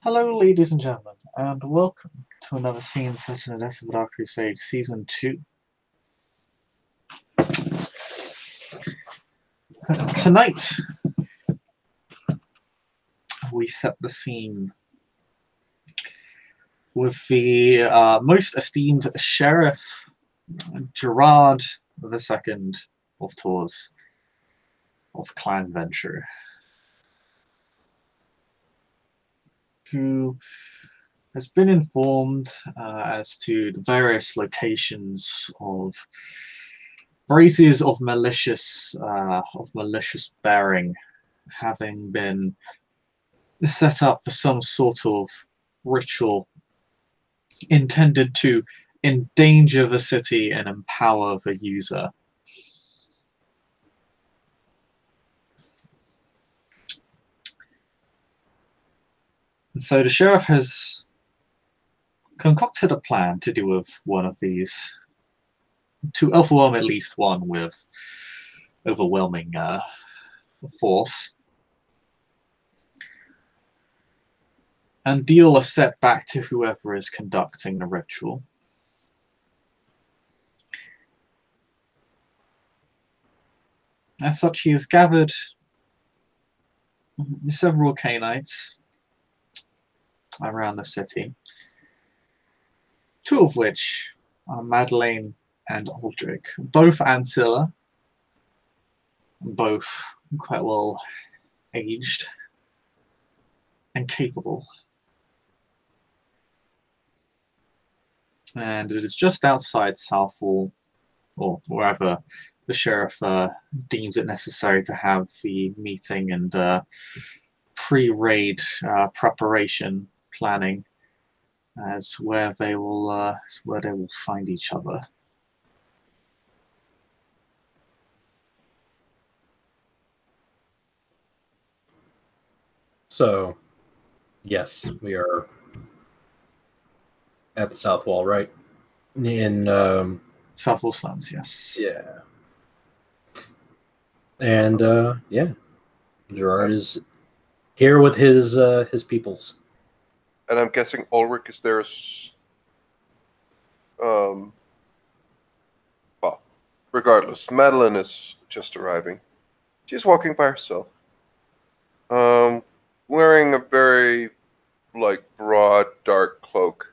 Hello, ladies and gentlemen, and welcome to another scene set in Odessa Dark Crusade Season 2. Tonight, we set the scene with the most esteemed Sheriff Gerard II of Tours of Clan Venture, who has been informed as to the various locations of braziers of malicious bearing having been set up for some sort of ritual intended to endanger the city and empower the user. And so the sheriff has concocted a plan to deal with one of these, to overwhelm at least one with overwhelming force, and deal a setback to whoever is conducting the ritual. As such, he has gathered several Canaanites around the city, two of which are Madeleine and Aldrich, both Ancilla, both quite well aged and capable. And it is just outside Southall, or wherever the sheriff deems it necessary to have the meeting and pre-raid preparation planning, as where they will find each other. So, yes, we are at the South Wall, right? In Southall Slums, yes. Yeah. And yeah, Gerard is here with his peoples. And I'm guessing Ulrich is there. Well, regardless, Madeline is just arriving. She's walking by herself, wearing a very broad, dark cloak,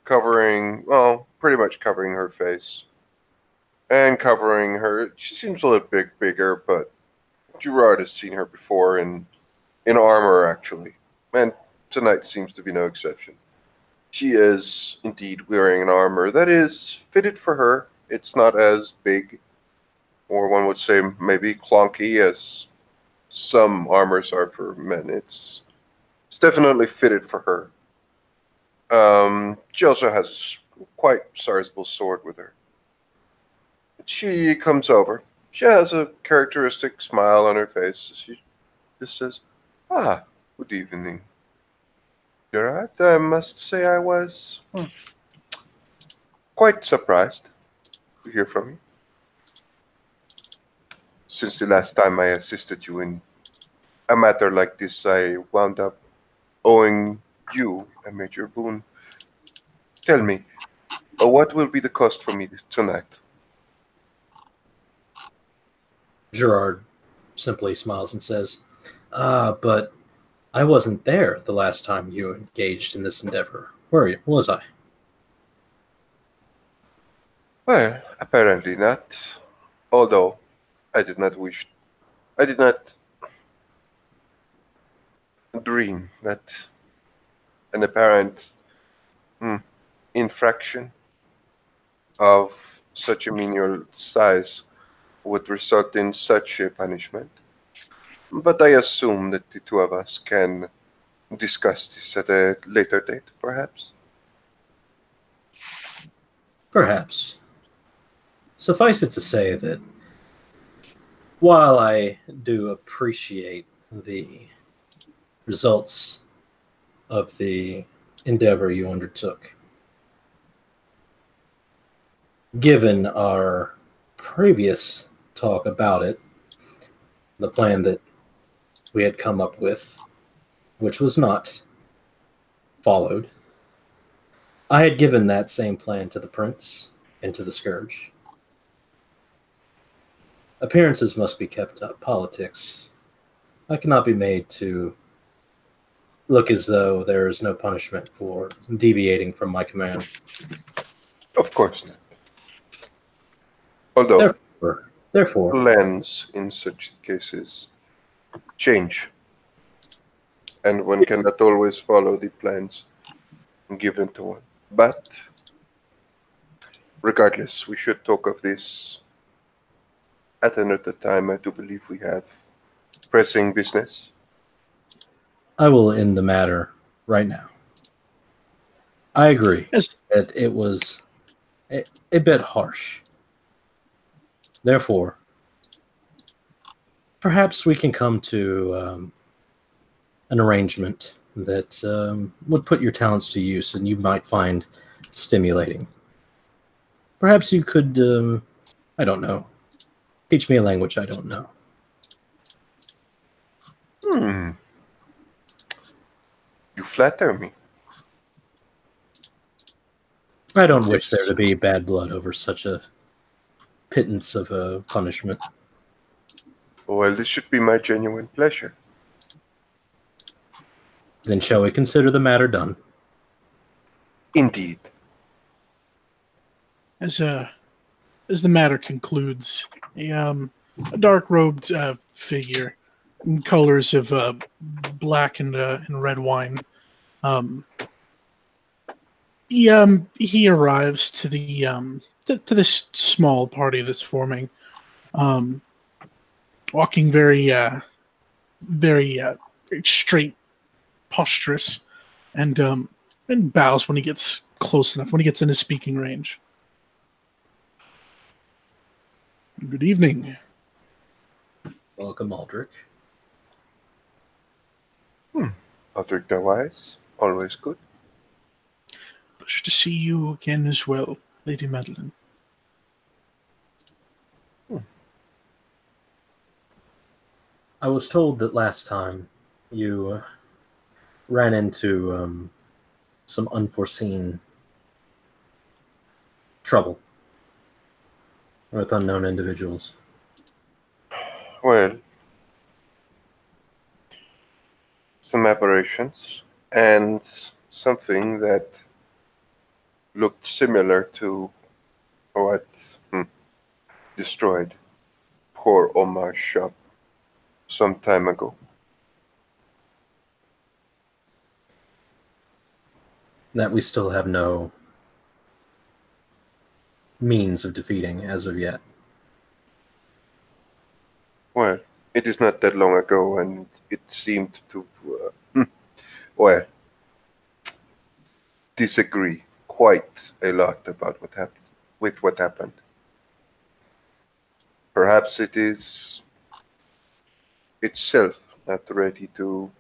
covering, well, pretty much covering her face, and covering her. She seems a little bit bigger, but Gerard has seen her before in armor, actually, and tonight seems to be no exception. She is indeed wearing an armor that is fitted for her. It's not as big, or one would say maybe clunky, as some armors are for men. It's definitely fitted for her. She also has a quite sizable sword with her. She comes over. She has a characteristic smile on her face. She just says, "Ah, good evening, Gerard. I must say I was quite surprised to hear from you. Since the last time I assisted you in a matter like this, I wound up owing you a major boon. Tell me, what will be the cost for me tonight?" Gerard simply smiles and says, but I wasn't there the last time you engaged in this endeavor. Where was I? Well, apparently not. Although I did not dream that an apparent infraction of such a menial size would result in such a punishment. But I assume that the two of us can discuss this at a later date, perhaps? Perhaps. Suffice it to say that while I do appreciate the results of the endeavor you undertook, given our previous talk about it, the plan that we had come up with, which was not followed. I had given that same plan to the prince and to the scourge. Appearances must be kept up. Politics. I cannot be made to look as though there is no punishment for deviating from my command. Of course not. Although Therefore, plans in such cases change, and one cannot always follow the plans given to one. But regardless, we should talk of this at another time. I do believe we have pressing business. I will end the matter right now. I agree Yes. that it was a bit harsh. Therefore, perhaps we can come to an arrangement that would put your talents to use and you might find stimulating. Perhaps you could, I don't know, teach me a language I don't know. You flatter me. I don't wish there to be bad blood over such a pittance of a punishment. Well, this should be my genuine pleasure. Then shall we consider the matter done? Indeed. As the matter concludes, a dark-robed figure in colors of black and red wine. He arrives to the to this small party that's forming, walking very straight, posturous, and bows when he gets close enough, when he gets in his speaking range. Good evening. Welcome, Aldrich. Aldrich the Wise, always good. Pleasure to see you again as well, Lady Madeline. I was told that last time you ran into some unforeseen trouble with unknown individuals. Well, some aberrations and something that looked similar to what destroyed poor Omar's shop some time ago. That we still have no means of defeating as of yet. Well, it is not that long ago, and it seemed to, well, disagree quite a lot about what happened, with what happened. Perhaps it is itself not ready to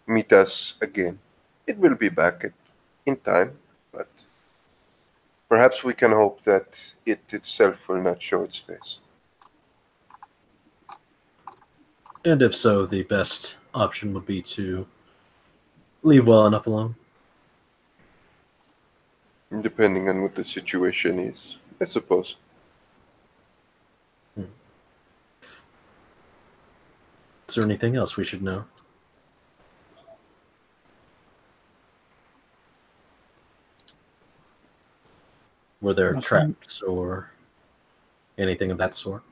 meet us again. It will be back in time, but perhaps we can hope that it itself will not show its face. And if so, the best option would be to leave well enough alone. Depending on what the situation is, I suppose. Is there anything else we should know? Were there Nothing. traps or anything of that sort?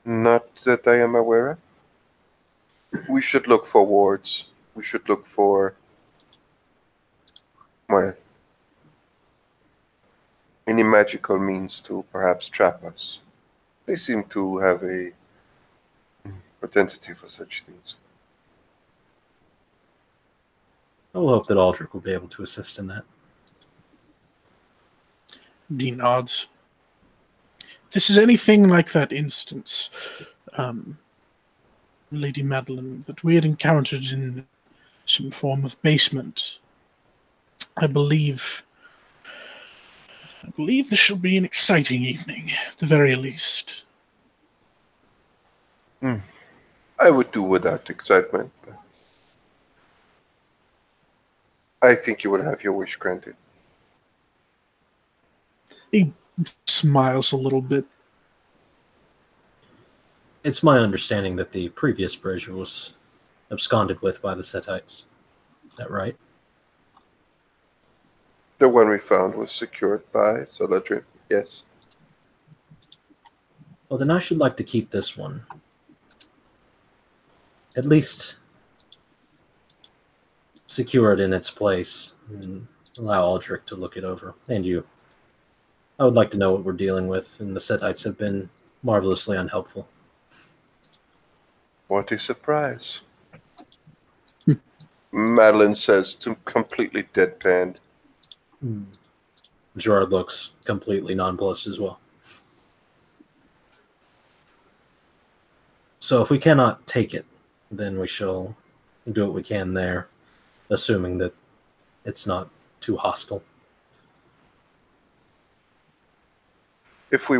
Not that I am aware of. We should look for wards. We should look for, well, any magical means to perhaps trap us. They seem to have a propensity for such things. I will hope that Aldrich will be able to assist in that. He nods. If this is anything like that instance, Lady Madeline, that we had encountered in some form of basement, I believe I believe this shall be an exciting evening, at the very least. I would do without excitement. But I think you would have your wish granted. He smiles a little bit. It's my understanding that the previous brazier was absconded with by the Setites. Is that right? The one we found was secured by Soladrin. Yes. Well, then I should like to keep this one. At least secure it in its place and allow Aldrich to look it over. And you. I would like to know what we're dealing with, and the Setites have been marvelously unhelpful. What a surprise. Madeline says, to completely deadpanned. Gerard looks completely nonplussed as well. So if we cannot take it, then we shall do what we can there, assuming that it's not too hostile. If we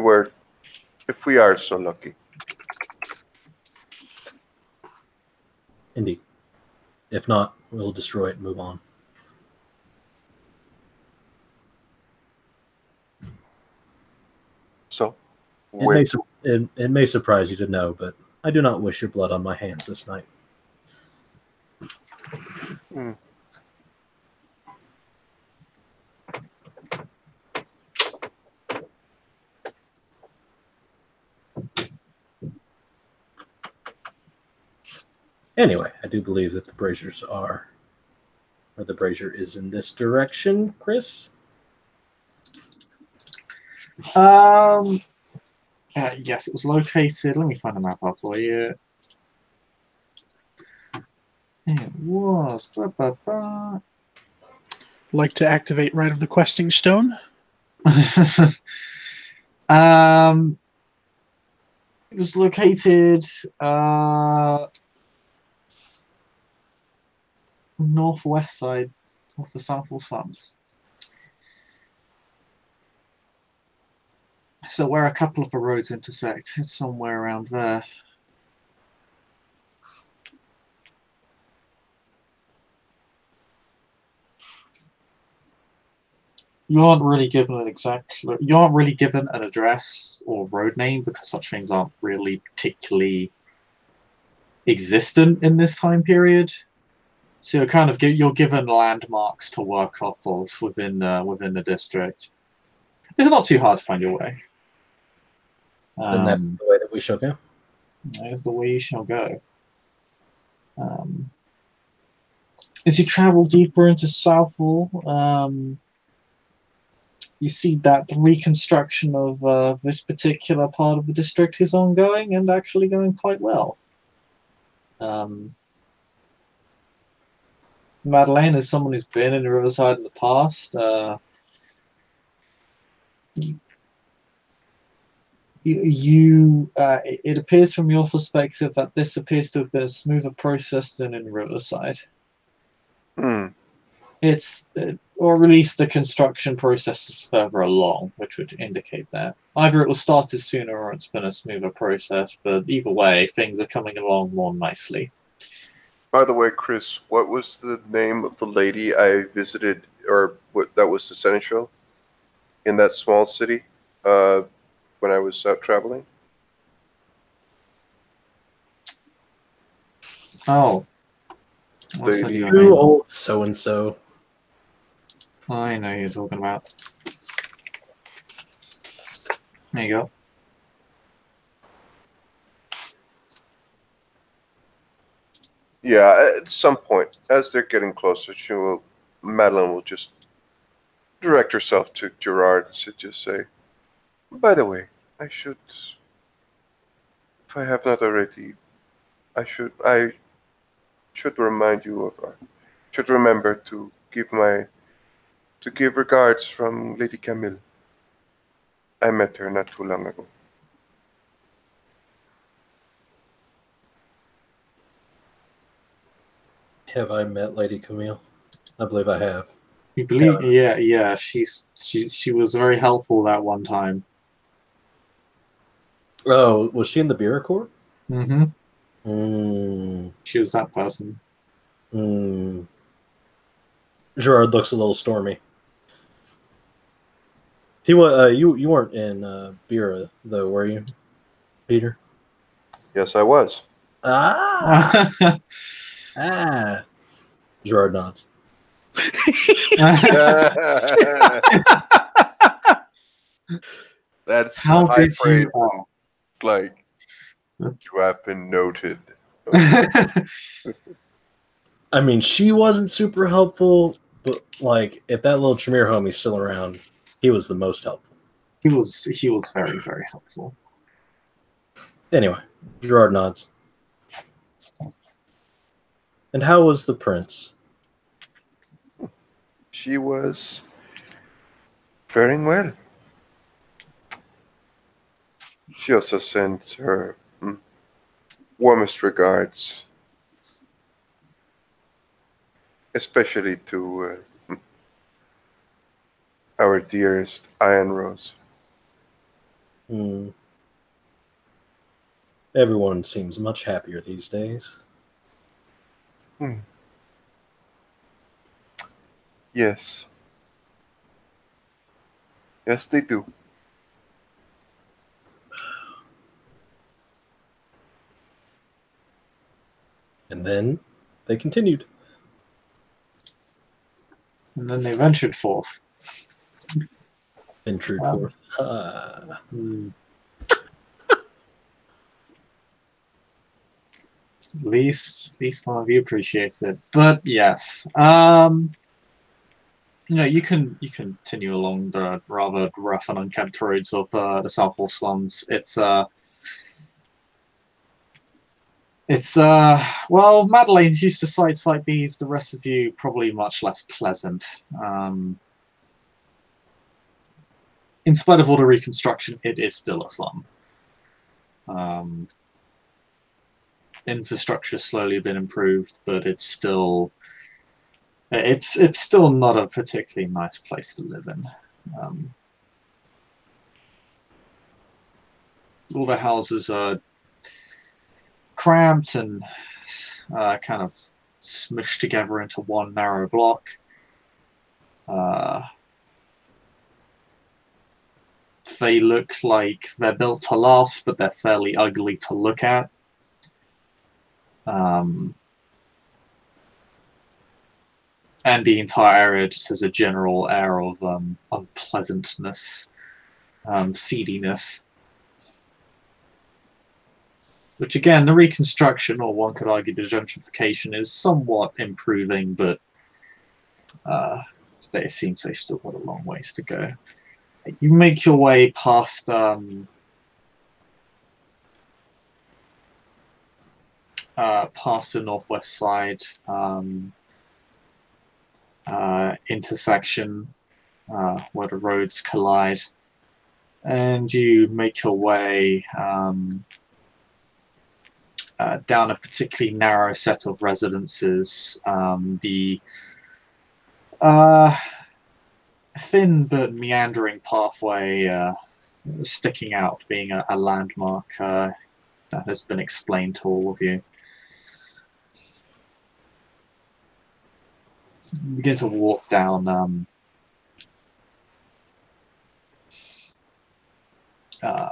are so lucky. Indeed. If not, we'll destroy it and move on. So, It may surprise you to know, but I do not wish your blood on my hands this night. Anyway, I do believe that the braziers are, or the brazier is in this direction, Chris? Yes, it was located. Let me find the map up for you. It was. Like to activate Rite of the Questing Stone? It was located northwest side of the Southall slums. So where a couple of the roads intersect, it's somewhere around there. You aren't really given an address or road name because such things aren't really particularly existent in this time period. So you're given landmarks to work off of within the district. It's not too hard to find your way. Then that's the way that we shall go. That is the way you shall go. As you travel deeper into Southall, you see that the reconstruction of this particular part of the district is ongoing and actually going quite well. Madeleine is someone who's been in Riverside in the past. It appears from your perspective that this appears to have been a smoother process than in Riverside. Or at least the construction process is further along, which would indicate that. Either it was started sooner or it's been a smoother process, but either way, things are coming along more nicely. By the way, Chris, what was the name of the lady I visited, or that was the seneschal in that small city when I was out traveling? Oh. What's the new You name? old so-and-so. I know who you're talking about. There you go. Yeah, at some point, as they're getting closer, Madeline will just direct herself to Gerard and just say, by the way, if I have not already, I should remind you should remember to give regards from Lady Camille. I met her not too long ago. Have I met Lady Camille? I believe I have. You believe? Yeah. She was very helpful that one time. Oh, was she in the Bureau Corps? Mm-hmm. She was that person. Gerard looks a little stormy. He was. You weren't in Bureau though, were you, Peter? Yes, I was. Ah. Gerard nods. That's How high did praise. you? Oh. Like, you have been noted. I mean, she wasn't super helpful, but like, if that little Tremere homie's still around, he was the most helpful. He was very, very helpful. Anyway, Gerard nods. And how was the prince? She was faring well. She also sent her warmest regards, especially to our dearest Iron Rose. Everyone seems much happier these days. Yes. Yes, they do. And then they continued. And then they ventured forth. Ventured forth. At least one of you appreciates it. But yes, you can continue along the rather rough and unkempt roads of the Southall slums. Well, Madeleine's used to sights like these. The rest of you probably much less pleasant. In spite of all the reconstruction, it is still a slum. Infrastructure's slowly been improved, but it's still not a particularly nice place to live in. All the houses are cramped and kind of smushed together into one narrow block. They look like they're built to last, but they're fairly ugly to look at. And the entire area just has a general air of unpleasantness, seediness. Which again, the reconstruction, or one could argue the gentrification, is somewhat improving, but it seems they've still got a long ways to go. You make your way past past the northwest side intersection where the roads collide, and you make your way down a particularly narrow set of residences. The thin but meandering pathway sticking out, being a landmark that has been explained to all of you. You begin to walk down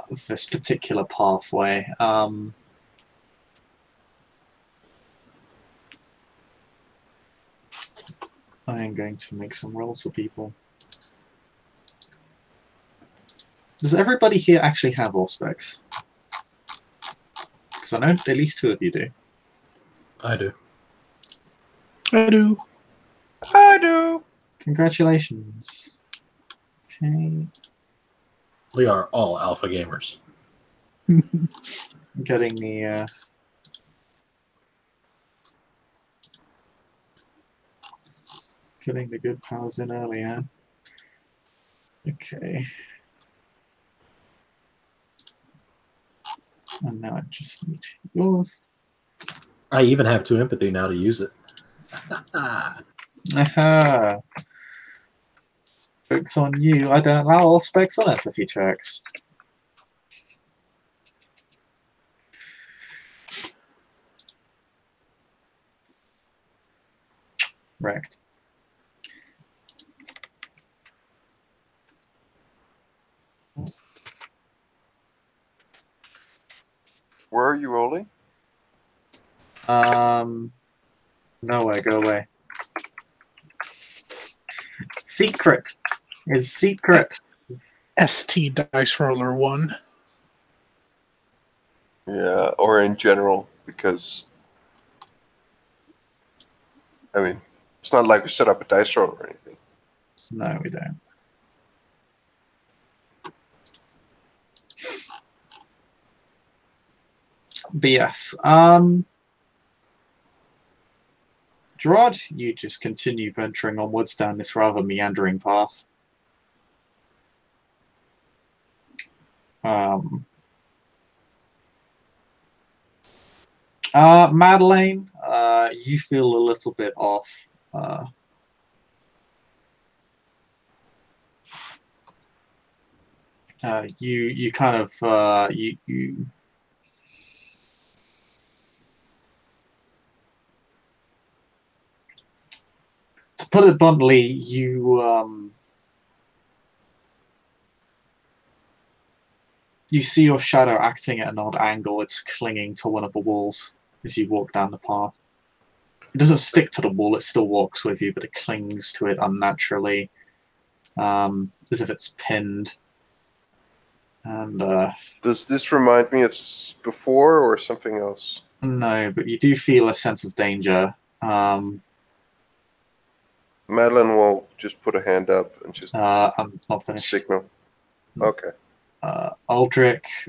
this particular pathway. I am going to make some rolls for people. Does everybody here actually have Auspex? Because I know at least 2 of you do. I do. I do. I do. Congratulations. Okay. We are all alpha gamers. Getting the good powers in earlier. Okay. And now I just need yours. I even have 2 empathy now to use it. Aha. Joke's on you. I don't allow all specs on empathy checks. Wrecked. Where are you rolling? Nowhere, go away. Secret is secret. ST Dice Roller 1. Yeah, or in general, because I mean, it's not like we set up a dice roll or anything. No, we don't. But yes, Gerard, you just continue venturing onwards down this rather meandering path. Madeleine, you feel a little bit off. You kind of you to put it bluntly, you see your shadow acting at an odd angle. It's clinging to one of the walls as you walk down the path. It doesn't stick to the wall, it still walks with you, but it clings to it unnaturally, as if it's pinned. And Does this remind me of before or something else? no, but you do feel a sense of danger. Madeline will just put a hand up and just I'm not finished. signal. Okay. Aldrich,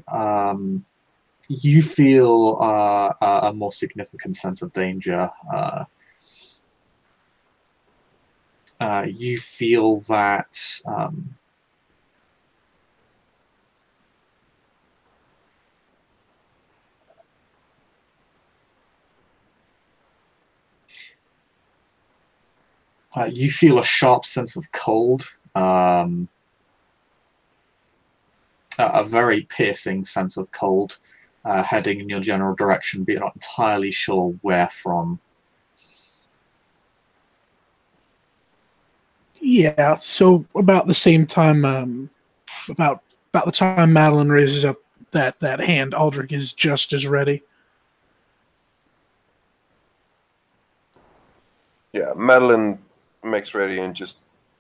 you feel a more significant sense of danger. You feel that you feel a sharp sense of cold, a very piercing sense of cold heading in your general direction, but you're not entirely sure where from. Yeah, so about the same time, about the time Madeline raises up that hand, Aldrich is just as ready. Yeah, Madeline makes ready and just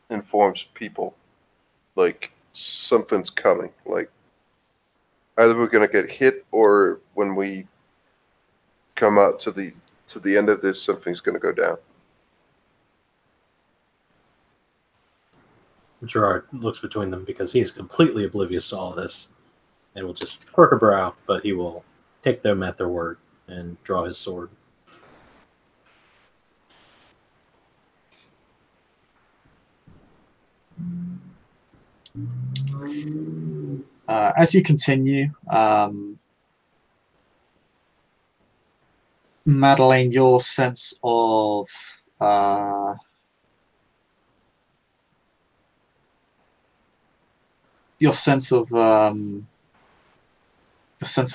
informs people, like something's coming. Like either we're gonna get hit, or when we come out to the end of this, something's gonna go down. Gerard looks between them because he is completely oblivious to all this and will just quirk a brow, but he will take them at their word and draw his sword. As you continue, Madeleine, your sense of your sense of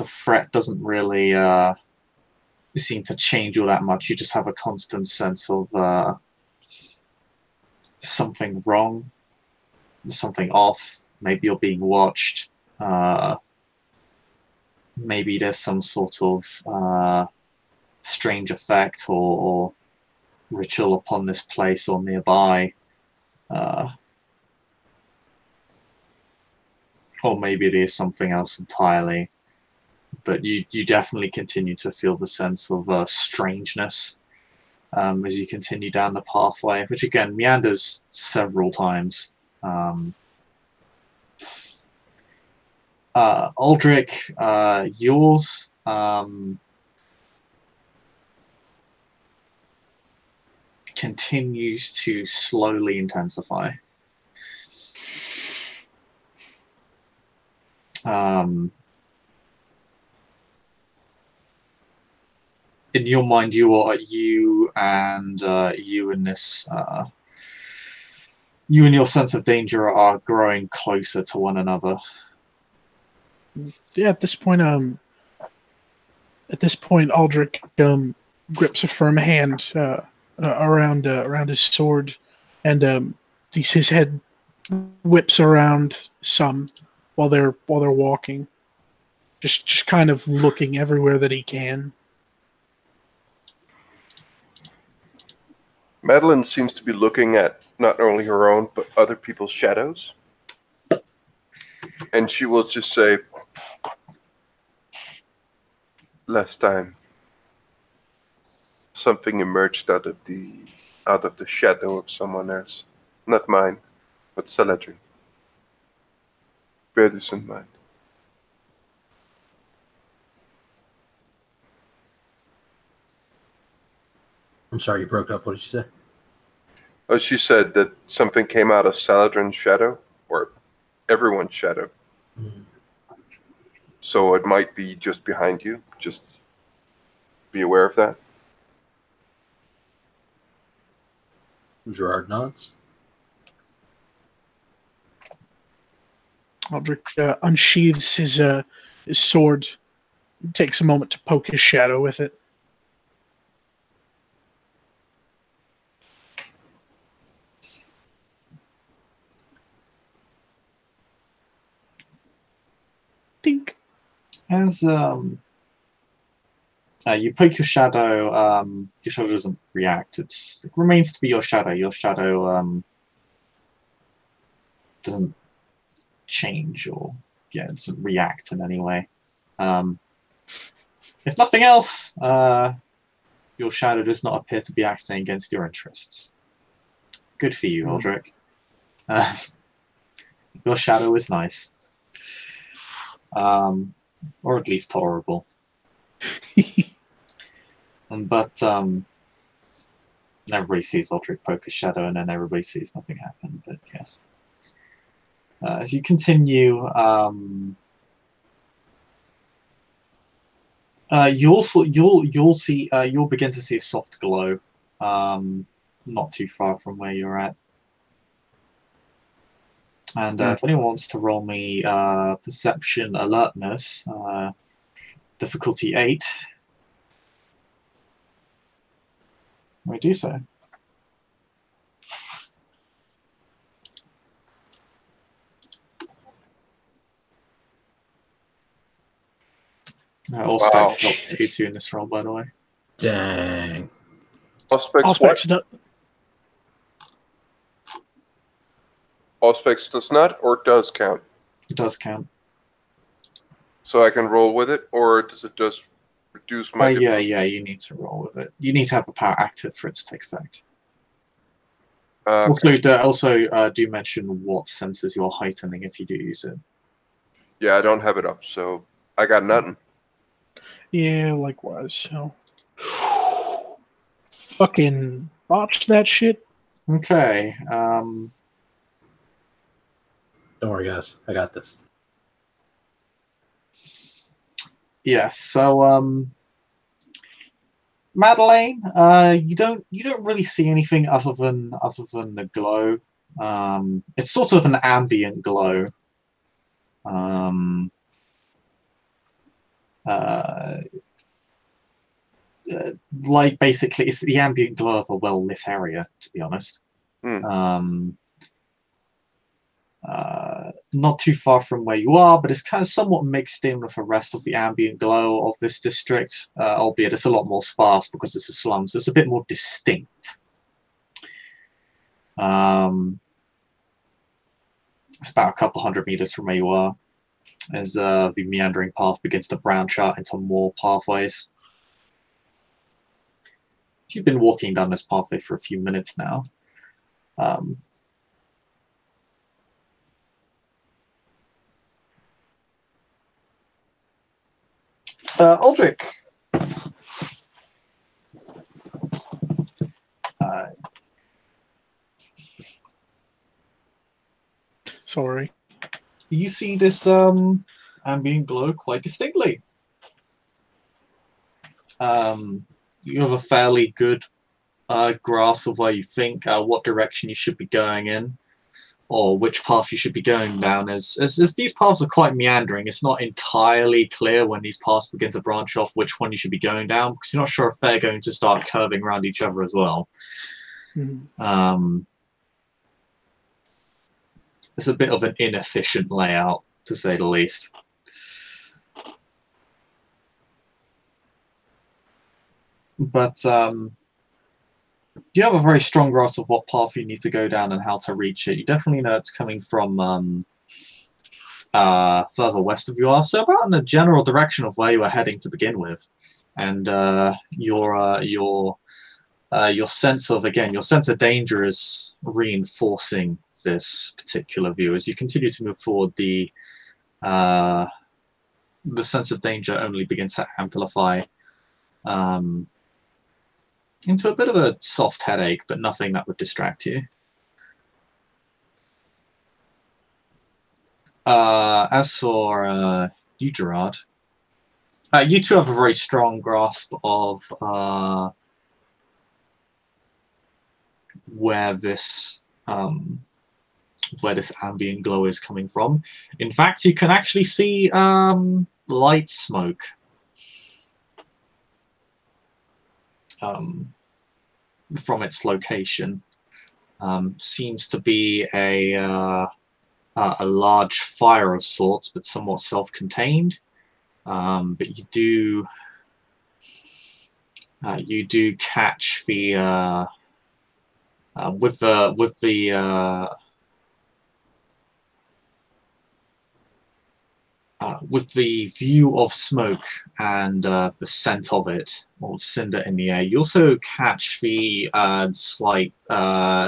threat doesn't really seem to change all that much. You just have a constant sense of something wrong, something off. Maybe you're being watched. Maybe there's some sort of strange effect or ritual upon this place or nearby. Or maybe it is something else entirely. But you definitely continue to feel the sense of strangeness as you continue down the pathway, which again meanders several times. Aldrich, yours continues to slowly intensify. In your mind, you and this You and your sense of danger are growing closer to one another. Yeah, at this point, Aldrich grips a firm hand around his sword, and his head whips around some while they're walking, just kind of looking everywhere that he can. Madeline seems to be looking at not only her own, but other people's shadows. And she will just say, last time, something emerged out of the shadow of someone else. Not mine, but Saladrin. Bear this in mind. I'm sorry, you broke up. What did you say? Oh, she said that something came out of Saladrin's shadow, or everyone's shadow. Mm. So it might be just behind you. Just be aware of that. Gerard nods. Aldrich unsheathes his sword, takes a moment to poke his shadow with it. Dink. As you poke your shadow doesn't react. It remains to be your shadow. Your shadow doesn't change or it doesn't react in any way. If nothing else, your shadow does not appear to be acting against your interests. Good for you, Aldrich. Your shadow is nice. Or at least tolerable. But everybody sees Aldrich poke his shadow, and then everybody sees nothing happen. But yes, as you continue, you'll begin to see a soft glow, not too far from where you're at. And if anyone wants to roll me perception alertness, difficulty 8, we do so. Allspec aids you in this roll, by the way. Dang. Allspec does not, or does count? It does count. So I can roll with it, or does it just reduce my... Yeah, you need to roll with it. You need to have the power active for it to take effect. Okay. Also, do mention what senses you're heightening if you do use it. Yeah, I don't have it up, so I got nothing. Yeah, likewise. So, fucking botch that shit. Okay. Don't worry, guys. I got this. Yes. So, Madeleine, you don't really see anything other than the glow. It's sort of an ambient glow. Like basically, it's the ambient glow of a well-lit area, to be honest. Not too far from where you are, but it's kind of somewhat mixed in with the rest of the ambient glow of this district, albeit it's a lot more sparse because it's a slum, so it's a bit more distinct. It's about a couple hundred meters from where you are, as the meandering path begins to branch out into more pathways. You've been walking down this pathway for a few minutes now. Aldrich. Sorry. You see this ambient glow quite distinctly. You have a fairly good grasp of where you think what direction you should be going in. or which path you should be going down, as these paths are quite meandering. It's not entirely clear when these paths begin to branch off which one you should be going down, because you're not sure if they're going to start curving around each other as well. It's a bit of an inefficient layout, to say the least. But you have a very strong grasp of what path you need to go down and how to reach it. You definitely know it's coming from further west of you are, so about in the general direction of where you were heading to begin with. And your sense of danger is reinforcing this particular view. As you continue to move forward, the sense of danger only begins to amplify into a bit of a soft headache, but nothing that would distract you. As for you, Gerard, you two have a very strong grasp of where this ambient glow is coming from. In fact, you can actually see light smoke from its location. Seems to be a large fire of sorts, but somewhat self-contained. But you do catch the with the view of smoke and the scent of it, or cinder in the air, you also catch the slight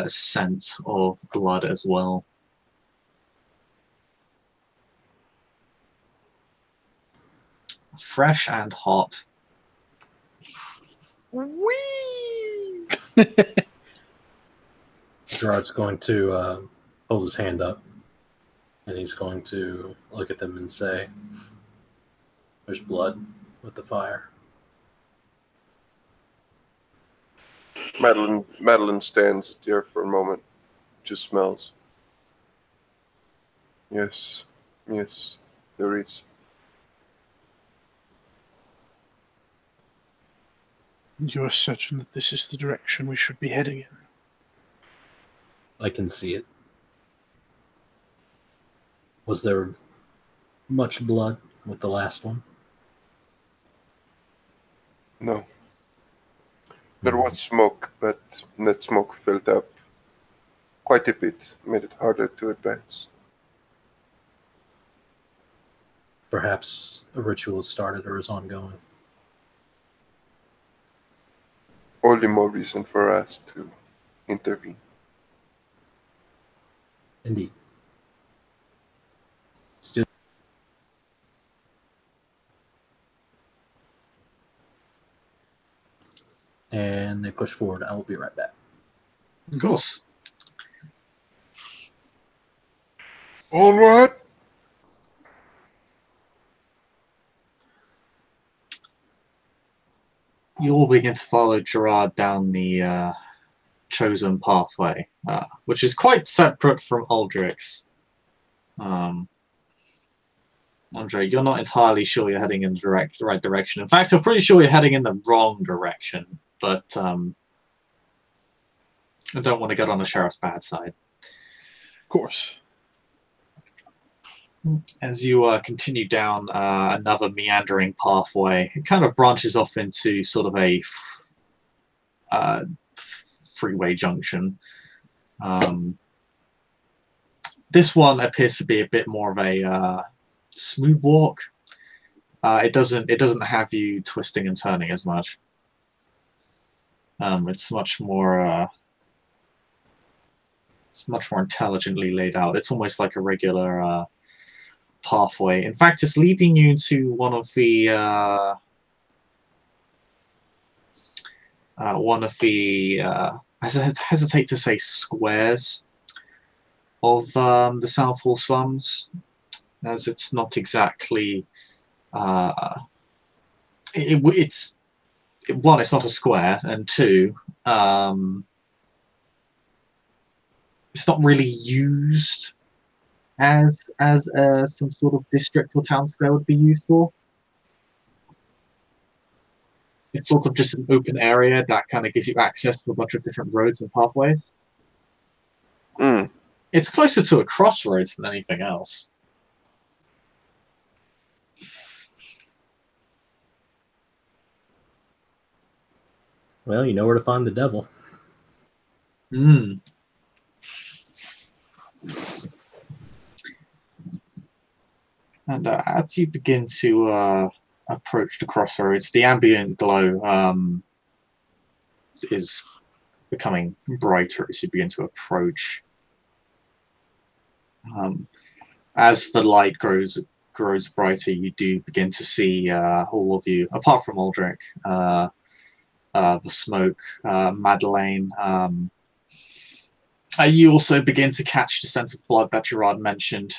scent of blood as well. Fresh and hot. Whee! Gerard's going to hold his hand up, and he's going to look at them and say, "There's blood with the fire." Madeline stands there for a moment, just smells. Yes, there is. You are certain that this is the direction we should be heading in? I can see it. Was there much blood with the last one? No. There was smoke, but that smoke filled up quite a bit, made it harder to advance. Perhaps a ritual has started or is ongoing. All the more reason for us to intervene. Indeed. Still. And they push forward. I will be right back. Of course. Onward! You all begin to follow Gerard down the chosen pathway, which is quite separate from Aldrich's. Andre, you're not entirely sure you're heading in the right direction. In fact, you're pretty sure you're heading in the wrong direction, but I don't want to get on the sheriff's bad side. Of course. As you continue down another meandering pathway, it kind of branches off into sort of a freeway junction. This one appears to be a bit more of a smooth walk. It doesn't have you twisting and turning as much. It's much more intelligently laid out. It's almost like a regular pathway. In fact, it's leading you into one of the I hesitate to say squares of the Southall slums, as it's not exactly it's one, it's not a square, and two, it's not really used as some sort of district or town square would be used for. It's sort of just an open area that kind of gives you access to a bunch of different roads and pathways. Mm. It's closer to a crossroads than anything else. Well, you know where to find the devil. Hmm. And as you begin to approach the crossroads, the ambient glow is becoming brighter as you begin to approach. As the light grows brighter, you do begin to see all of you, apart from Aldrich, the smoke, Madeleine. You also begin to catch the scent of blood that Gerard mentioned.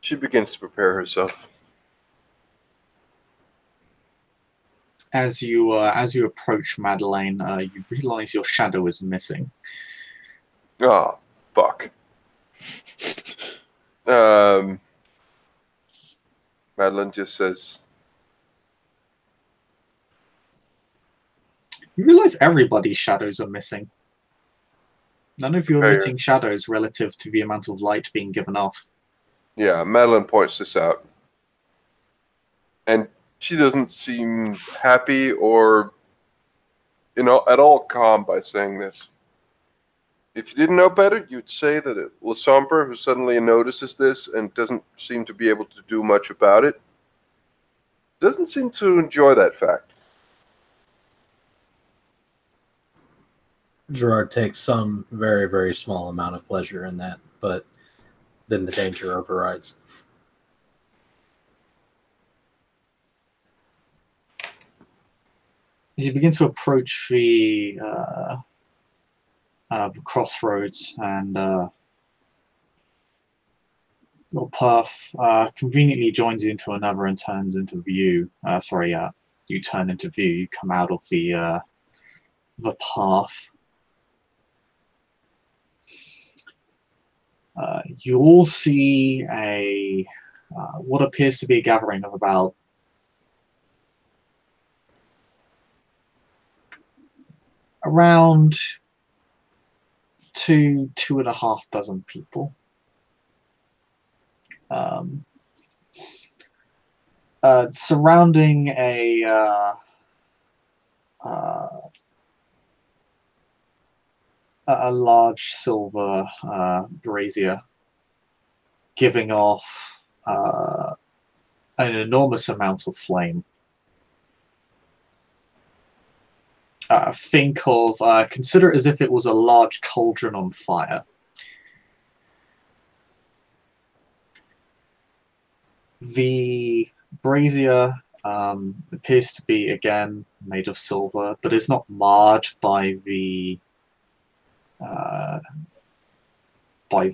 She begins to prepare herself. As you approach Madeleine, you realize your shadow is missing. Oh, fuck. Madeline just says, You realize everybody's shadows are missing. None of you are Fair. emitting shadows relative to the amount of light being given off. yeah, Madeline points this out. And she doesn't seem happy or, at all calm by saying this. If you didn't know better, you'd say that Lasombre, who suddenly notices this and doesn't seem to be able to do much about it, doesn't seem to enjoy that fact. Gerard takes some very, very small amount of pleasure in that, but then the danger overrides. As you begin to approach the crossroads and your path conveniently joins into another and turns into view. You turn into view. You come out of the path. You all see a what appears to be a gathering of about around 2.5 people. Surrounding a large silver brazier, giving off an enormous amount of flame. Consider it as if it was a large cauldron on fire. The brazier appears to be, again, made of silver, but is not marred by the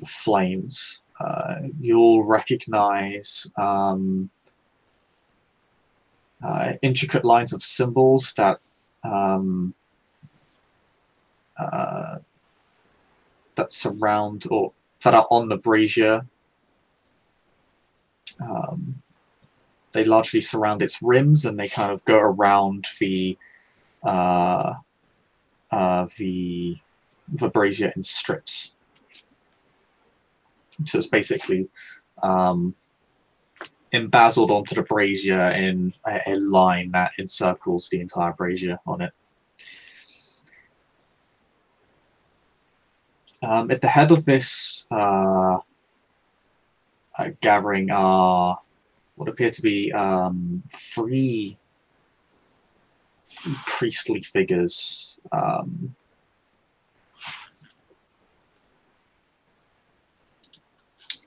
flames. You'll recognize intricate lines of symbols that surround or that are on the brazier. They largely surround its rims, and they kind of go around the brazier in strips. So it's basically embezzled onto the brazier in a line that encircles the entire brazier on it. At the head of this gathering are what appear to be 3 priestly figures.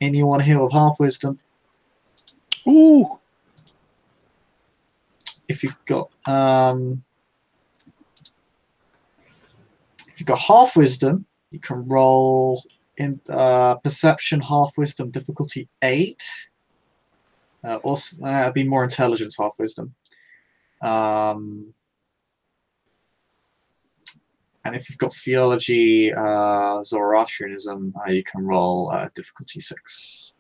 Anyone here with half wisdom? Ooh. If you've got half wisdom, you can roll in perception half wisdom difficulty 8. Also, it'd be more intelligence half wisdom. And if you've got theology, Zoroastrianism, you can roll difficulty 6.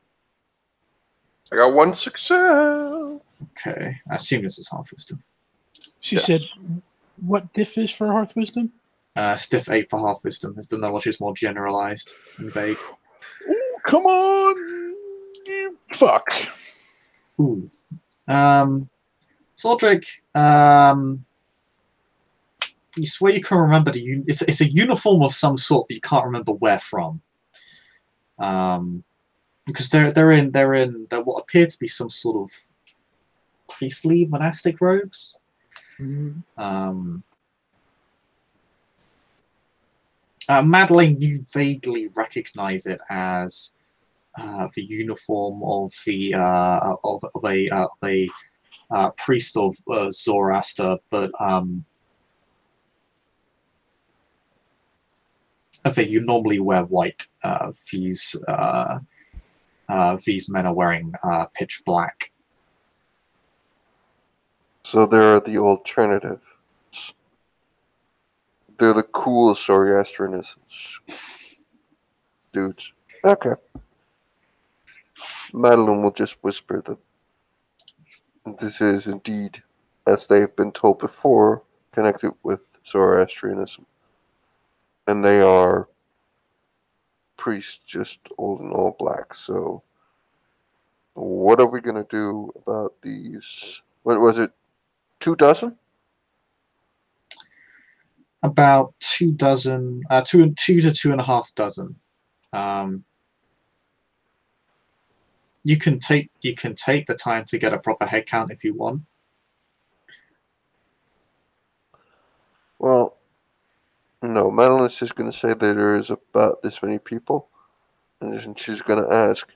I got 1 success. Okay, I assume this is half wisdom. She Yes. said, "What diff is for Hearth Wisdom?" Stiff 8 for half wisdom, as the knowledge is more generalized and vague. Ooh, come on, you fuck. Ooh. Sordric, you swear you can remember it's a uniform of some sort, but you can't remember where from. Because they're in what appear to be some sort of priestly monastic robes. Mhm. Madeline, you vaguely recognize it as the uniform of a priest of Zoroaster, but you normally wear white. These men are wearing pitch black. So they're the alternative. They're the cool Zoroastrianism dudes. Okay. Madeline will just whisper that this is indeed, as they have been told before, connected with Zoroastrianism. And they are priests just old and all black. So what are we going to do about these? What was it? 2 dozen? About 2 dozen, two to 2.5 dozen. You can take the time to get a proper head count if you want. Well, no. Madeline is just going to say that there is about this many people. And she's going to ask,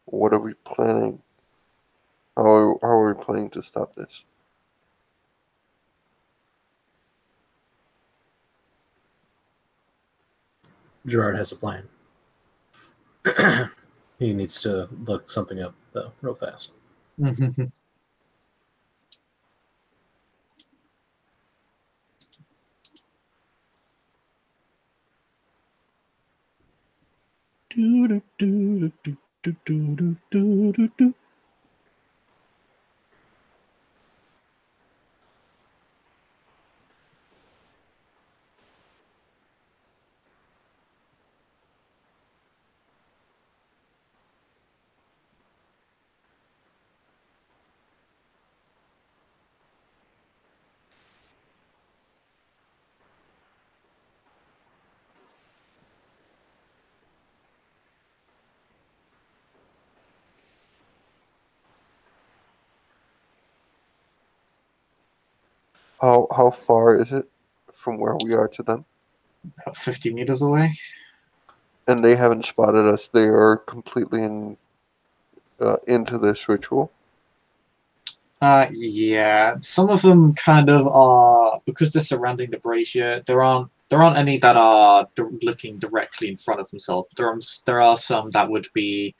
what are we planning? How are we planning to stop this? Gerard has a plan. He needs to look something up, though, real fast. How far is it from where we are to them? About 50 meters away. And they haven't spotted us. They are completely into this ritual. Yeah, some of them kind of are, because they're surrounding the brazier. There aren't any that are looking directly in front of themselves. There are some that would be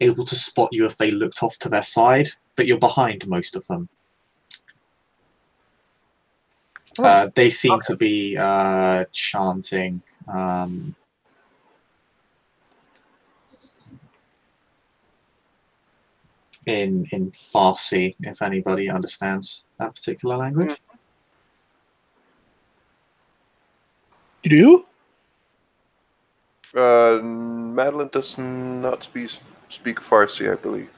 able to spot you if they looked off to their side, but you're behind most of them. They seem to be chanting. In Farsi, if anybody understands that particular language. You do? Madeline does not speak Farsi, I believe.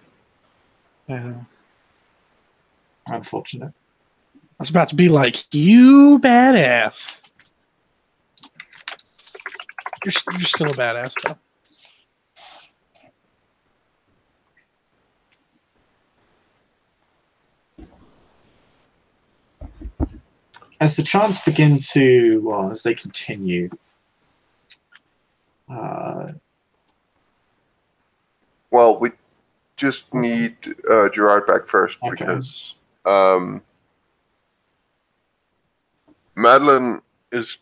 Yeah. Unfortunate. I was about to be like, you badass. You're still a badass, though. As the chants begin to, well, as they continue, Well, we just need Gerard back first Okay. because Madeline is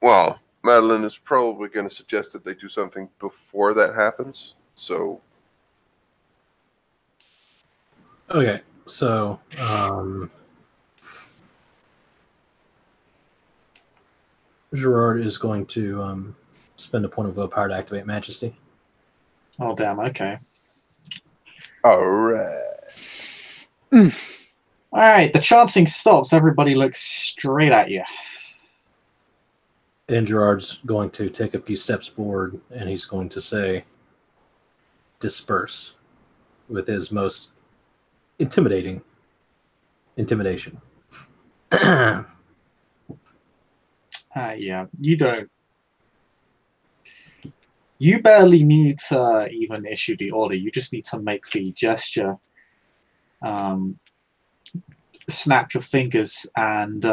probably going to suggest that they do something before that happens. So, Okay, so Gerard is going to spend a point of willpower to activate Majesty. Oh, damn, okay. All right. Alright, the chanting stops. Everybody looks straight at you. And Gerard's going to take a few steps forward, and he's going to say, disperse, with his most intimidation. Yeah, you don't. You barely need to even issue the order. You just need to make the gesture. Snap your fingers, and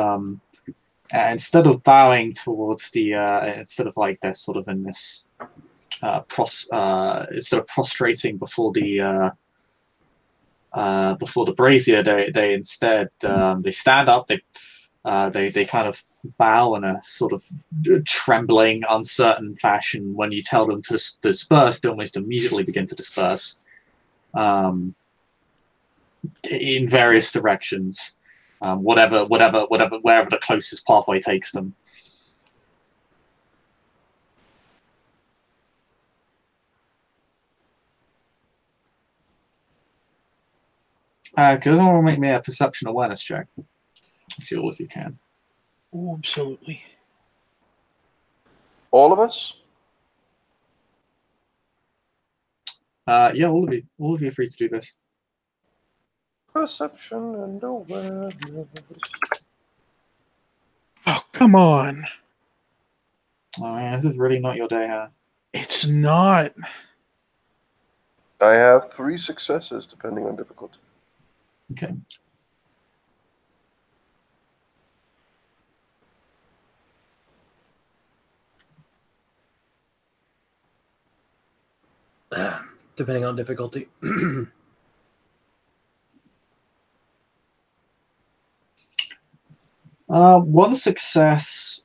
instead of bowing towards the, instead of like they're sort of in this, instead of prostrating before the brazier, they instead they stand up. They kind of bow in a sort of trembling, uncertain fashion. When you tell them to disperse, they almost immediately begin to disperse in various directions, wherever the closest pathway takes them. Could someone make me a perception awareness check? Actually, all if you can. Oh, absolutely. All of us? Yeah, all of you. All of you are free to do this. Perception and awareness. Oh, come on. Oh man, this is really not your day, huh? It's not. I have 3 successes, depending on difficulty. Okay. Depending on difficulty. One success.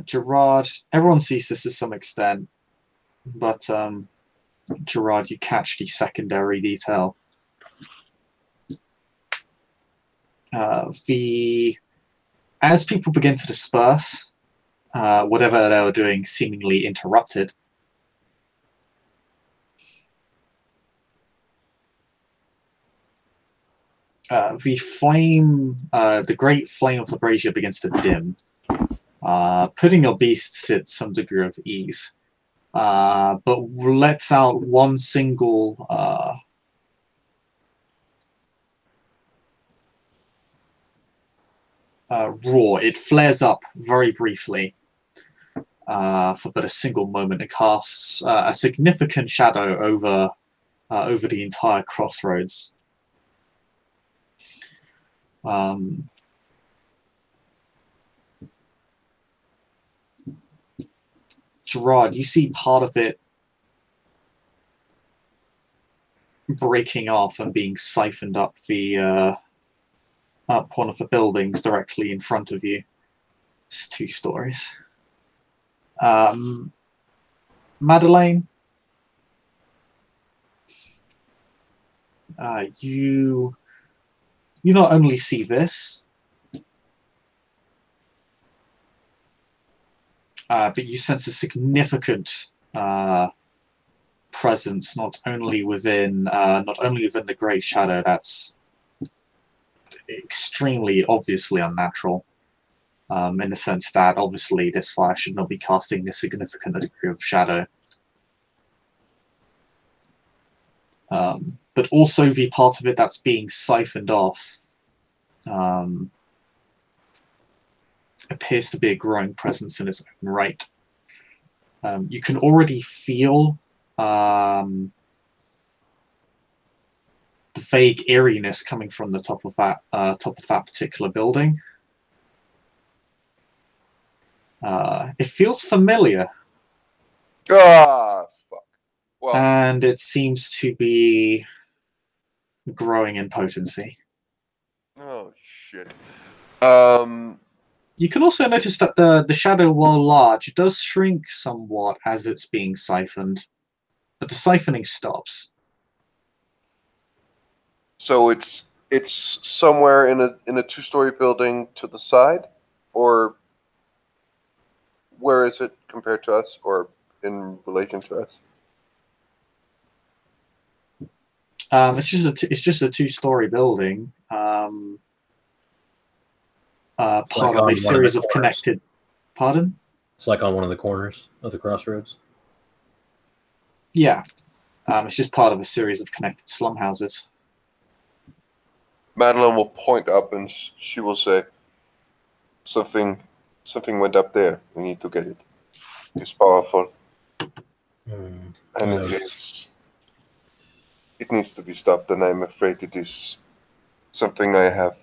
Gerard, everyone sees this to some extent, but Gerard, you catch the secondary detail. As people begin to disperse, whatever they were doing seemingly interrupted. The great flame of the brazier begins to dim, putting your beasts at some degree of ease, but lets out one single roar. It flares up very briefly for but a single moment. It casts a significant shadow over the entire crossroads. Gerard, you see part of it breaking off and being siphoned up up one of the buildings directly in front of you. It's 2 stories. Madeleine, you not only see this, but you sense a significant presence not only within the Great Shadow that's extremely obviously unnatural, in the sense that obviously this fire should not be casting a significant degree of shadow. But also the part of it that's being siphoned off appears to be a growing presence in its own right. You can already feel the vague eeriness coming from the top of that particular building. It feels familiar. Ah, fuck. Well, And it seems to be growing in potency. oh shit. You can also notice that the shadow, while large, it does shrink somewhat as it's being siphoned, but the siphoning stops. So it's somewhere in a 2-story building to the side, or where is it compared to us, or in relation to us? It's just a 2-story building. It's like Part of a on one of the series of corners. connected. Pardon? It's like on one of the corners of the crossroads. Yeah. It's just part of a series of connected slum houses. Madeline will point up and she will say, something went up there. We need to get it. It's powerful. And it needs to be stopped, and I'm afraid it is something I have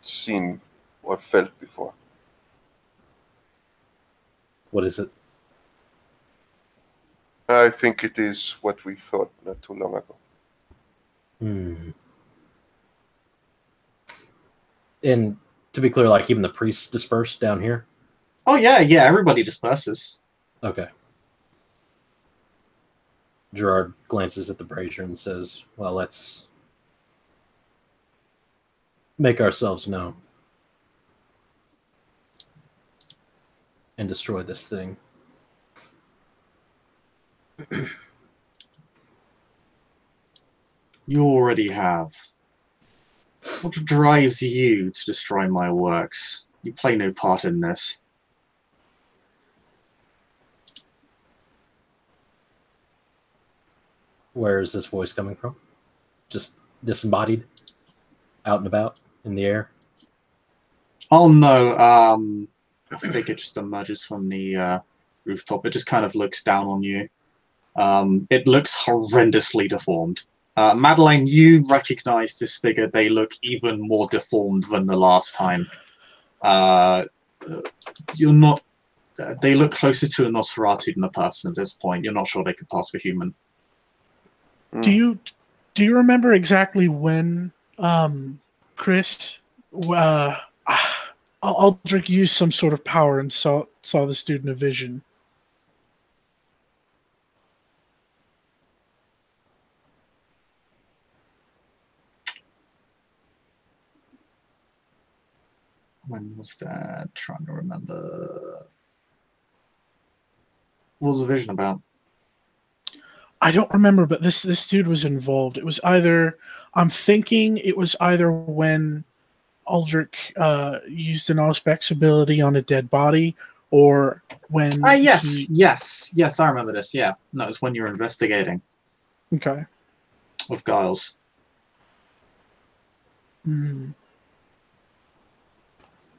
seen or felt before. What is it? I think it is what we thought not too long ago. And to be clear, like even the priests dispersed down here? Oh, yeah, everybody disperses. Okay. Gerard glances at the brazier and says, well, let's make ourselves known and destroy this thing. You already have. What drives you to destroy my works? You play no part in this. Where is this voice coming from? Just disembodied? Out and about? In the air? Oh no, I think it just emerges from the rooftop. It just kind of looks down on you. It looks horrendously deformed. Madeline, you recognize this figure. They look even more deformed than the last time. You're not... They look closer to a Nosferatu than a person at this point. You're not sure they could pass for human. Do you remember exactly when Chris Aldrich used some sort of power and saw this dude in a vision? When was that? Trying to remember. What was the vision about? I don't remember, but this dude was involved. It was either I'm thinking it was either when Aldrich used an Auspex ability on a dead body, or when yes, I remember this. Yeah, no, it's when you're investigating. Okay. With Giles.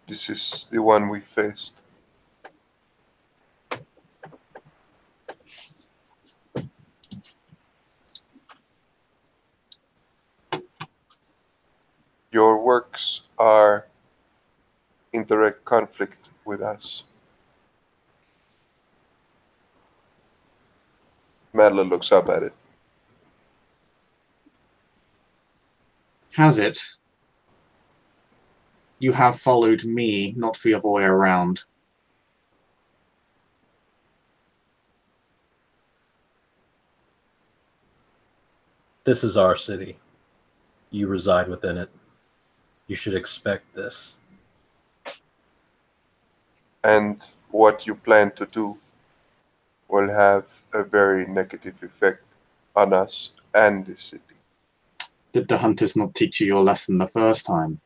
This is the one we faced. Your works are in direct conflict with us. Madeline looks up at it. Has it? You have followed me, not the other way around. This is our city. You reside within it. You should expect this. And what you plan to do will have a very negative effect on us and the city. Did the hunters not teach you your lesson the first time?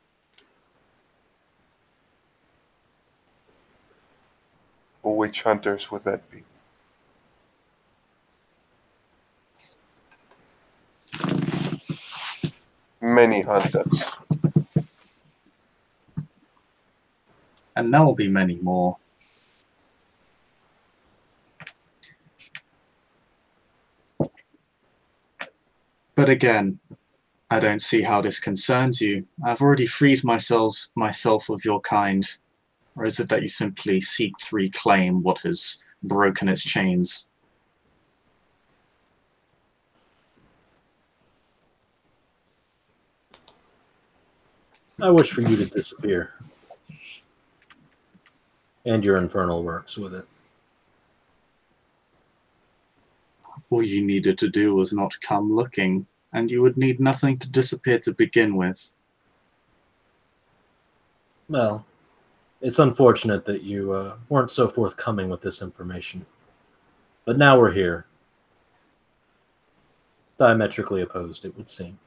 Which hunters would that be? Many hunters. And there will be many more. But again, I don't see how this concerns you. I've already freed myself of your kind. Or is it that you simply seek to reclaim what has broken its chains? I wish for you to disappear. and your infernal works with it. All you needed to do was not come looking, and you would need nothing to disappear to begin with. Well, it's unfortunate that you weren't so forthcoming with this information. But now we're here. Diametrically opposed, it would seem.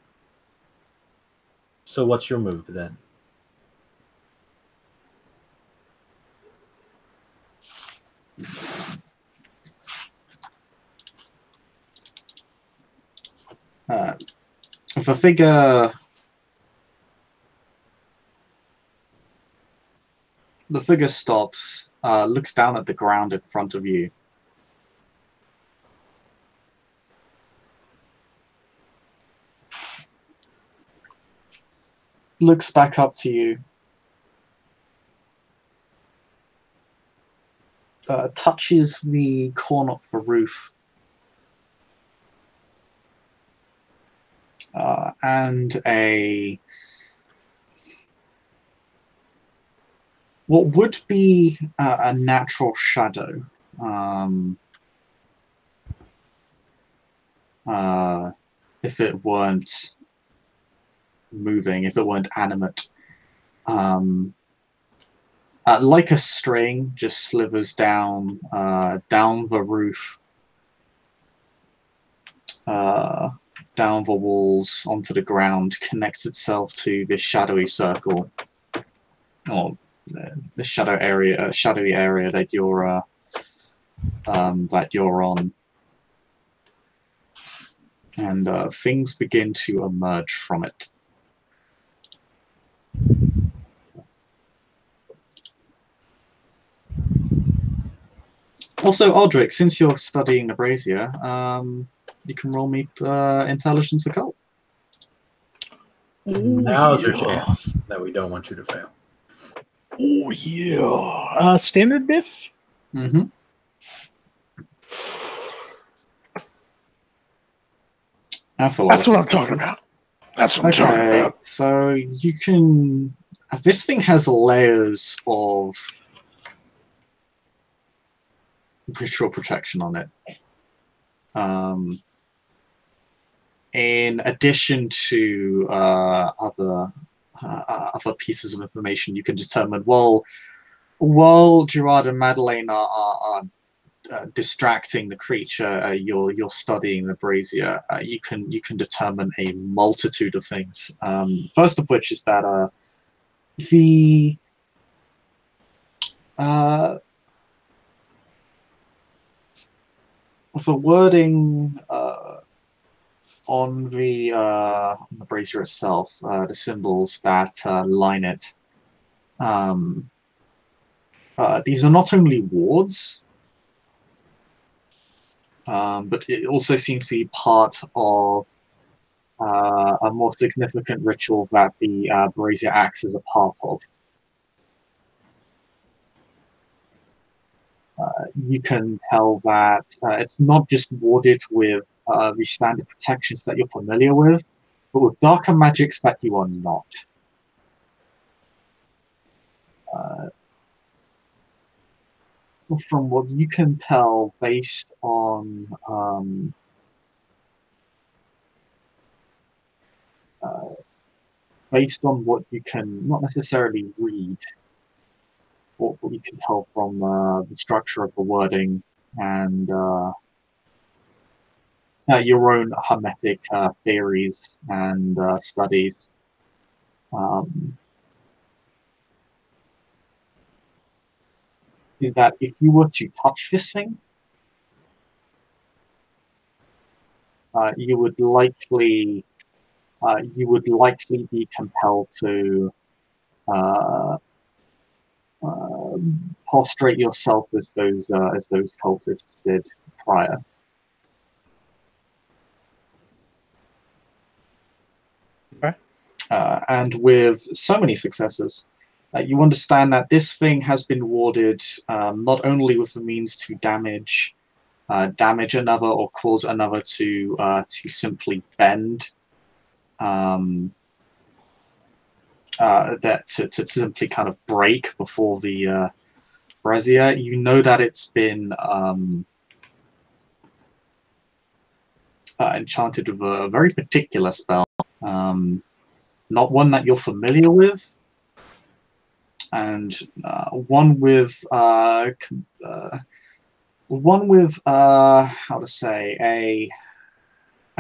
So what's your move, then? If a figure... The figure stops, looks down at the ground in front of you. Looks back up to you. Touches the corner of the roof. And what would be a natural shadow, if it weren't moving, if it weren't animate, like a string, just slithers down the roof, down the walls, onto the ground, connects itself to this shadowy circle, or the shadowy area that you're on, and things begin to emerge from it. Also, Aldrich, since you're studying the brazier, you can roll me intelligence occult. Now's your chance that we don't want you to fail. Oh, yeah. Standard diff? Mm-hmm. That's a lot. That's what I'm talking about. That's what I'm talking about. So you can... This thing has layers of ritual protection on it. In addition to other pieces of information, you can determine while Gerard and Madeleine are distracting the creature, you're studying the brazier. You can determine a multitude of things. First of which is that the wording on the brazier itself, the symbols that line it. These are not only wards, but it also seems to be part of a more significant ritual that the brazier acts as a part of. You can tell that it's not just warded with the standard protections that you're familiar with, but with darker magics that you are not. From what you can tell, based on what you can not necessarily read, what you can tell from the structure of the wording and your own hermetic theories and studies. Is that if you were to touch this thing, you would likely be compelled to prostrate yourself as those cultists did prior. Okay. And with so many successes, you understand that this thing has been warded not only with the means to damage another or cause another to simply bend, that to simply kind of break before the brazier, you know that it's been enchanted with a very particular spell. Not one that you're familiar with, and one with how to say a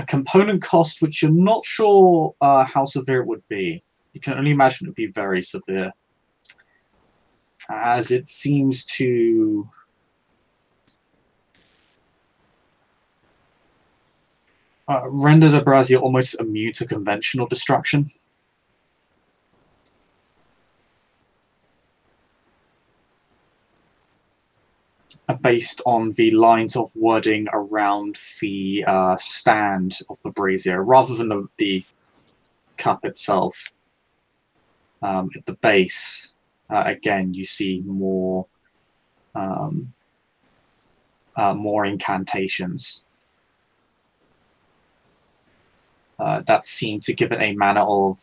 component cost which you're not sure how severe it would be. You can only imagine it would be very severe, as it seems to render the brazier almost immune to conventional destruction. Based on the lines of wording around the stand of the brazier, rather than the cup itself. At the base, again, you see more incantations that seem to give it a manner of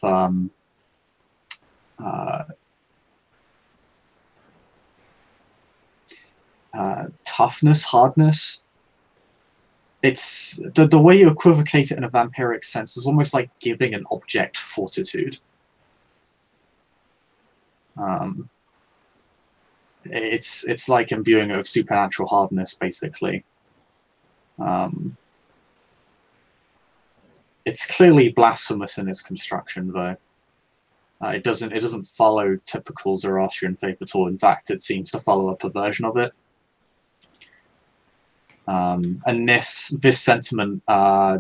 toughness, hardness. It's the way you equivocate it in a vampiric sense is almost like giving an object fortitude. It's like imbuing it with supernatural hardness, basically. It's clearly blasphemous in its construction, though. It doesn't follow typical Zoroastrian faith at all. In fact, it seems to follow a perversion of it. And this sentiment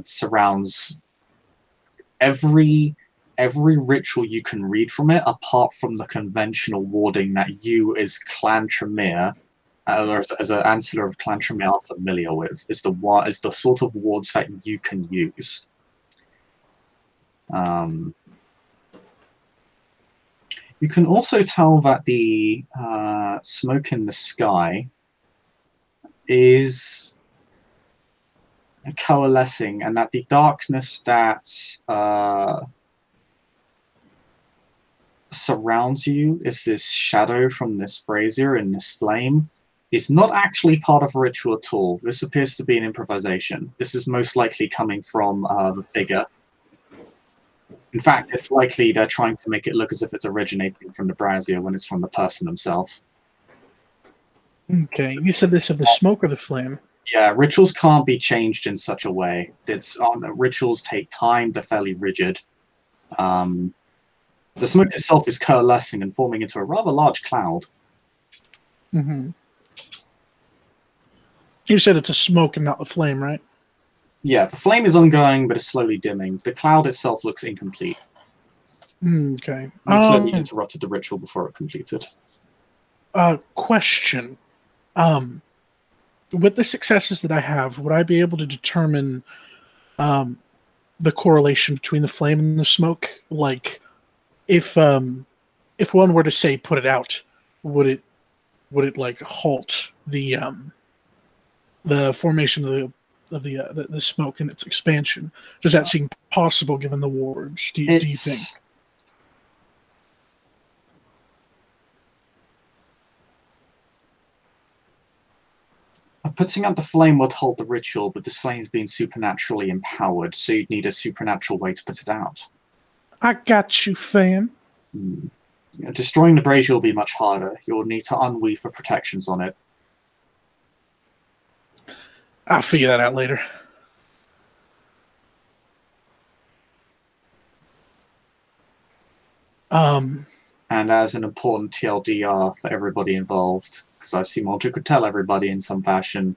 surrounds every ritual you can read from it, apart from the conventional warding that you, as Clan Tremere, or as an ancestor of Clan Tremere, are familiar with. Is the sort of wards that you can use. You can also tell that the smoke in the sky is coalescing, and that the darkness that surrounds you is this shadow from this brazier and this flame is not actually part of a ritual at all. This appears to be an improvisation. This is most likely coming from the figure. In fact, it's likely they're trying to make it look as if it's originating from the brazier when it's from the person themselves. Okay, you said this of the smoke or the flame? Yeah, rituals can't be changed in such a way. Rituals take time, they're fairly rigid. The smoke itself is coalescing and forming into a rather large cloud. Mm-hmm. You said it's a smoke and not the flame, right? Yeah, the flame is ongoing, but it's slowly dimming. The cloud itself looks incomplete. Okay. You clearly interrupted the ritual before it completed. Question. With the successes that I have, would I be able to determine the correlation between the flame and the smoke? Like, if one were to say put it out, would it like halt the formation of the smoke and its expansion? Does that seem possible given the wards? Do you think? Putting out the flame would hold the ritual, but this flame's been supernaturally empowered, so you'd need a supernatural way to put it out. I got you, fam. Destroying the brazier will be much harder. You'll need to unweave the protections on it. I'll figure that out later. And as an important TLDR for everybody involved, because I see Maldrick could tell everybody in some fashion,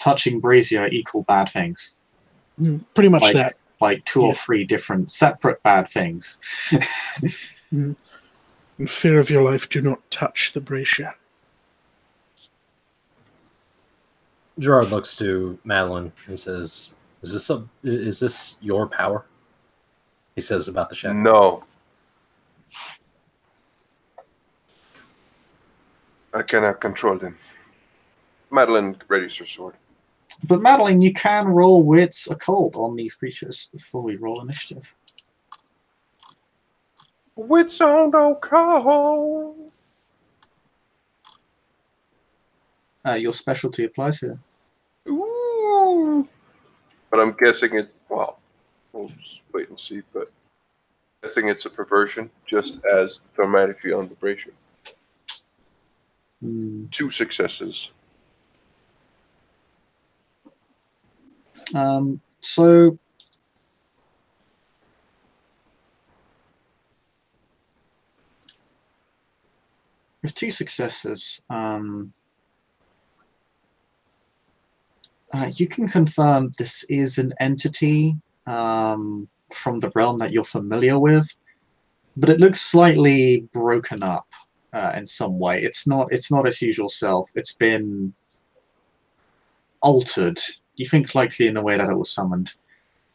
touching brazier equal bad things. Pretty much that. Like two or three different separate bad things. In fear of your life, do not touch the brazier. Gerard looks to Madeline and says, is this your power? He says about the shadow. No. I cannot control them. Madeline readies her sword. But Madeline, you can roll Wits Occult on these creatures before we roll initiative. Wits on the call. Your specialty applies here. Ooh. But I'm guessing it. Well, we'll just wait and see. But guessing it's a perversion, just as the thaumaturgy on the brazier. 2 successes. So with 2 successes, you can confirm this is an entity from the realm that you're familiar with, but it looks slightly broken up in some way. It's not its usual self. It's been altered. You think likely in the way that it was summoned.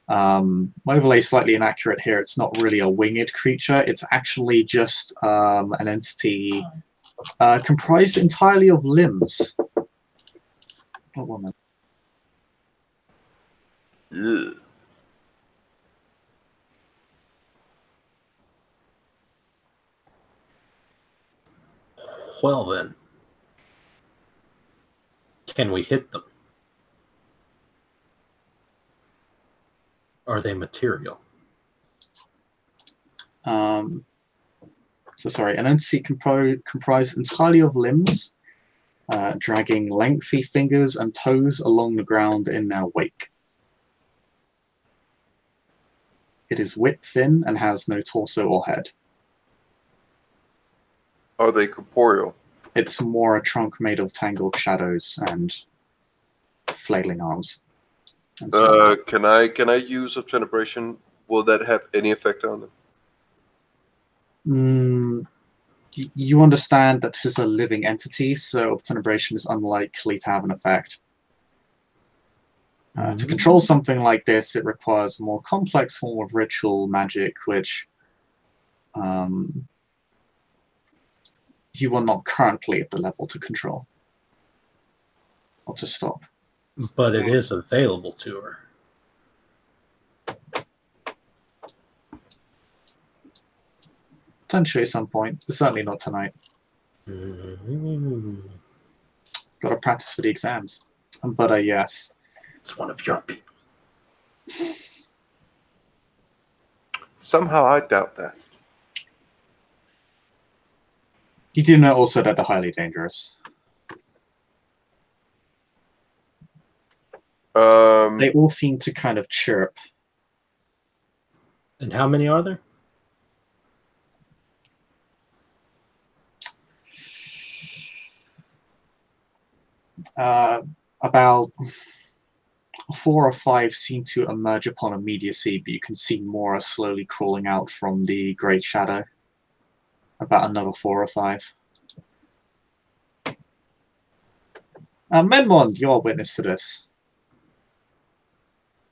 My overlay is slightly inaccurate here. It's not really a winged creature. It's actually just an entity comprised entirely of limbs. Oh, 1 minute. Ugh. Well then, can we hit them? Are they material? So sorry, an entity comprised entirely of limbs, dragging lengthy fingers and toes along the ground in their wake. It is whip thin and has no torso or head. Are they corporeal? It's more a trunk made of tangled shadows and flailing arms. And Can I use obtenebration? Will that have any effect on them? You understand that this is a living entity, so obtenebration is unlikely to have an effect. To control something like this, it requires a more complex form of ritual magic, which you are not currently at the level to control or to stop. But it is available to her. Potentially at some point, but certainly not tonight. Got to practice for the exams. But yes. It's one of your people. Somehow I doubt that. You do know also that they're highly dangerous. They all seem to kind of chirp. And how many are there? About 4 or 5 seem to emerge upon immediacy, but you can see more are slowly crawling out from the Great Shadow. About another 4 or 5. Menmon, you are witness to this.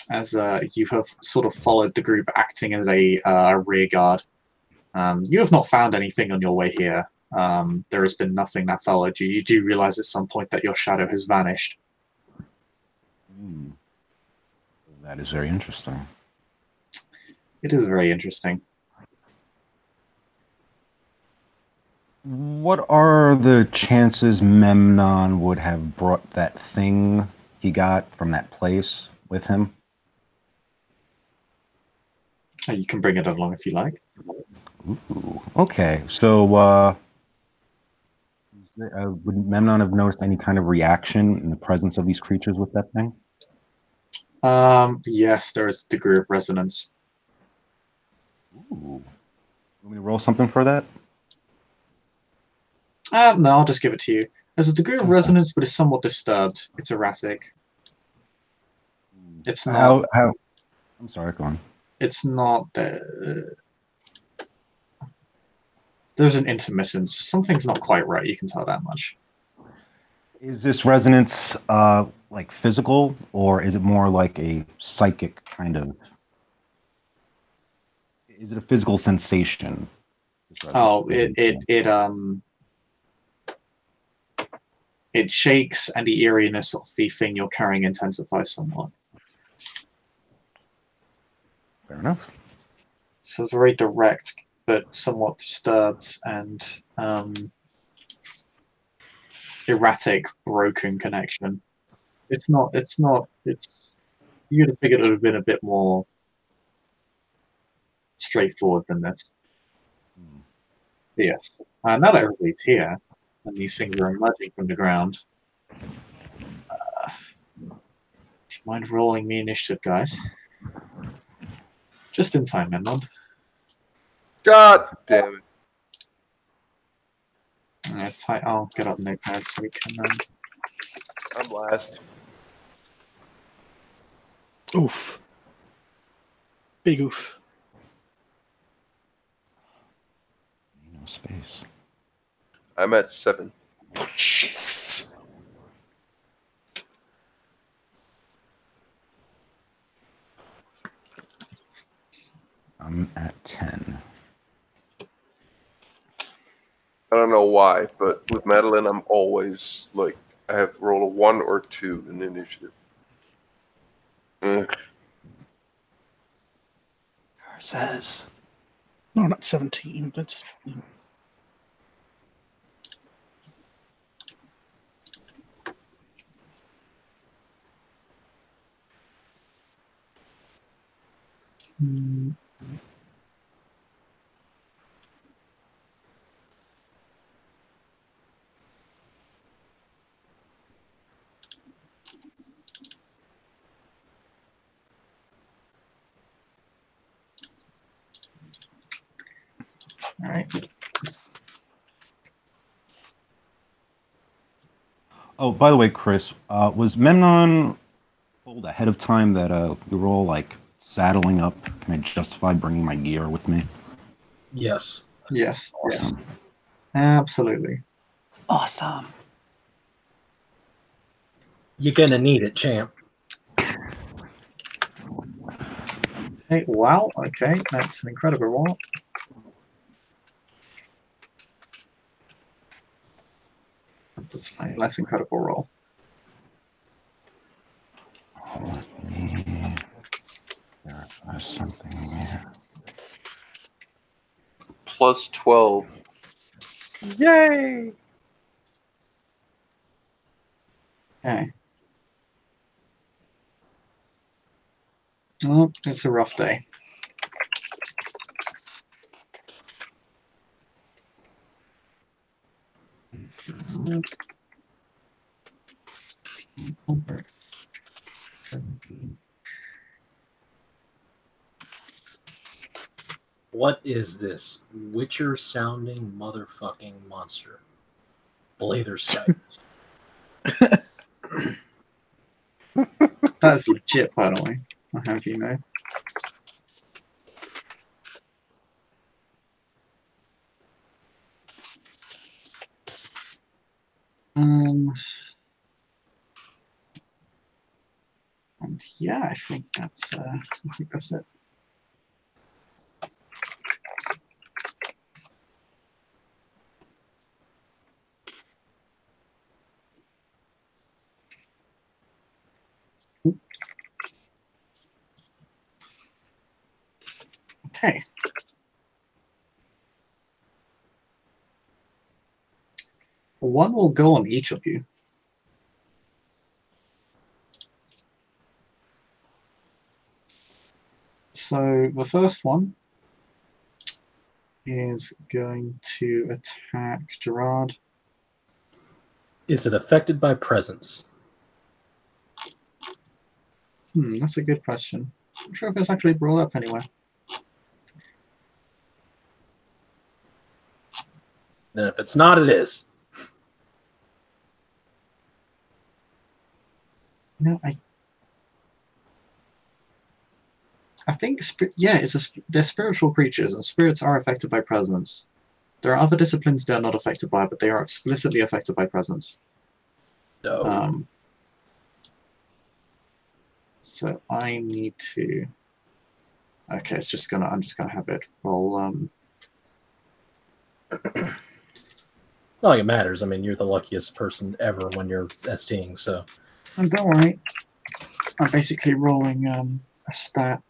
As you have sort of followed the group acting as a rear guard. You have not found anything on your way here. There has been nothing that followed you. You do realize at some point that your shadow has vanished. That is very interesting. It is very interesting. What are the chances Memnon would have brought that thing he got from that place with him? You can bring it along if you like. Ooh, okay, so would Memnon have noticed any kind of reaction in the presence of these creatures with that thing? Yes, there is a degree of resonance. Ooh. Want me to roll something for that? No, I'll just give it to you. There's a degree of resonance, but it's somewhat disturbed. It's erratic. It's not... How? I'm sorry, go on. It's not... there's an intermittence. Something's not quite right, you can tell that much. Is this resonance like physical, or is it more like a psychic kind of? Is it a physical sensation? Oh, it shakes, and the eeriness of the thing you're carrying intensifies somewhat. Fair enough. So it's very direct, but somewhat disturbed, and erratic, broken connection. It's not. You'd have figured it would have been a bit more straightforward than this. Yes. Now that everybody's here, and these things are emerging from the ground, do you mind rolling me initiative, guys? Just in time, Memnon. God damn it. I'll get up notepad so we can. I'm last. Oof. Big oof. No space. I'm at 7. Oh, Jesus. I'm at 10. I don't know why, but with Madeline, I'm always like, I have to roll a 1 or 2 in the initiative. Ugh. Says. No, not 17. That's. Hmm. All right. Oh, by the way, Chris, was Memnon told ahead of time that we were all like saddling up? Can I justify bringing my gear with me? Yes. Yes. Yes. Awesome. Absolutely. Awesome. You're gonna need it, champ. Hey, wow. Okay, that's an incredible roll. That's a slightly less incredible roll. Let me verify something here. Plus 12. Yay! Okay. Well, it's a rough day. What is this Witcher-sounding motherfucking monster? Blather Skies. That's legit, by the way. I have you know. And yeah, I think that's it. Okay. One will go on each of you. So the first one is going to attack Gerard. Is it affected by presence? That's a good question. I'm not sure if it's actually brought up anywhere. Then if it's not, it is. No, I think yeah, they're spiritual creatures, and spirits are affected by presence. There are other disciplines they're not affected by, but they are explicitly affected by presence. No. So I need to. Okay, I'm just gonna have it roll. Not like it matters. I mean, you're the luckiest person ever when you're STing, so. And don't worry, I'm basically rolling a stat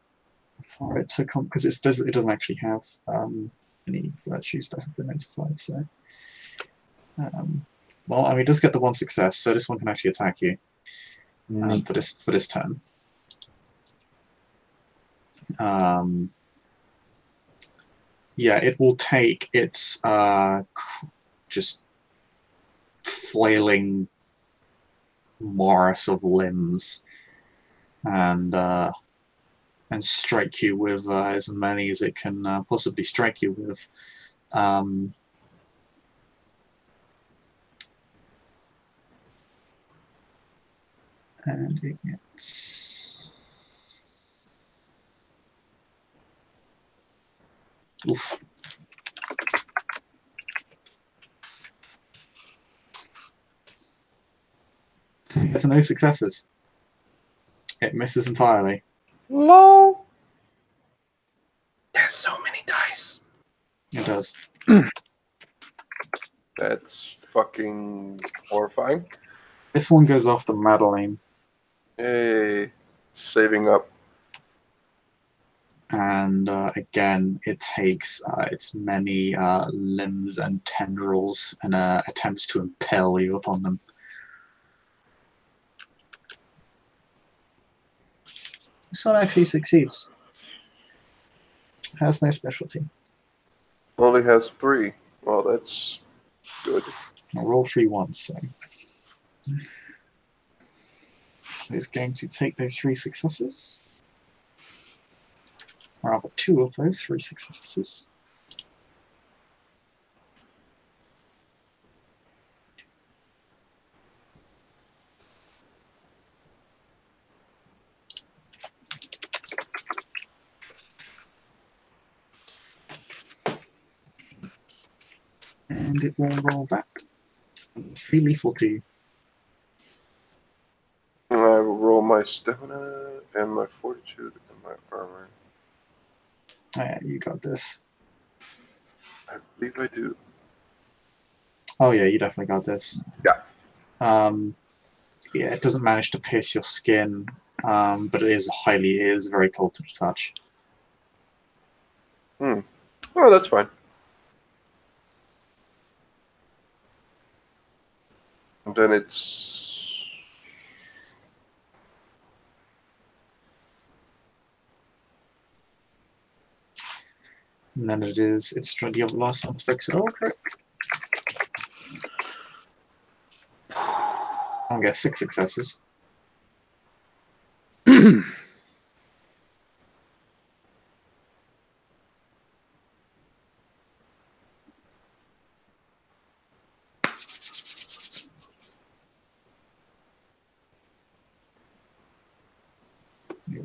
for it to come because it doesn't actually have any virtues that have been identified. So Well, I mean, it does get the 1 success, so this one can actually attack you Neat. for this turn. Yeah, it will take its just flailing morass of limbs and strike you with as many as it can possibly strike you with. And it gets... Oof. It's no successes. It misses entirely. No. There's so many dice. It does. That's fucking horrifying. This one goes after Madeline. Hey, saving up. And again, it takes its many limbs and tendrils and attempts to impale you upon them. This one actually succeeds. Has no specialty. Only has 3. Well, that's good. I'll roll 3 once, so it's going to take those 3 successes. Or rather, 2 of those 3 successes. And it will roll that. 3 lethal to you. And I will roll my stamina and my fortitude and my armor. Yeah, you got this. I believe I do. Oh yeah, you definitely got this. Yeah. Yeah, it doesn't manage to pierce your skin, but it is very cold to the touch. Oh, that's fine. And then it's... And then it's trying to have the last one to fix it all, correct? I'll get 6 successes. Wait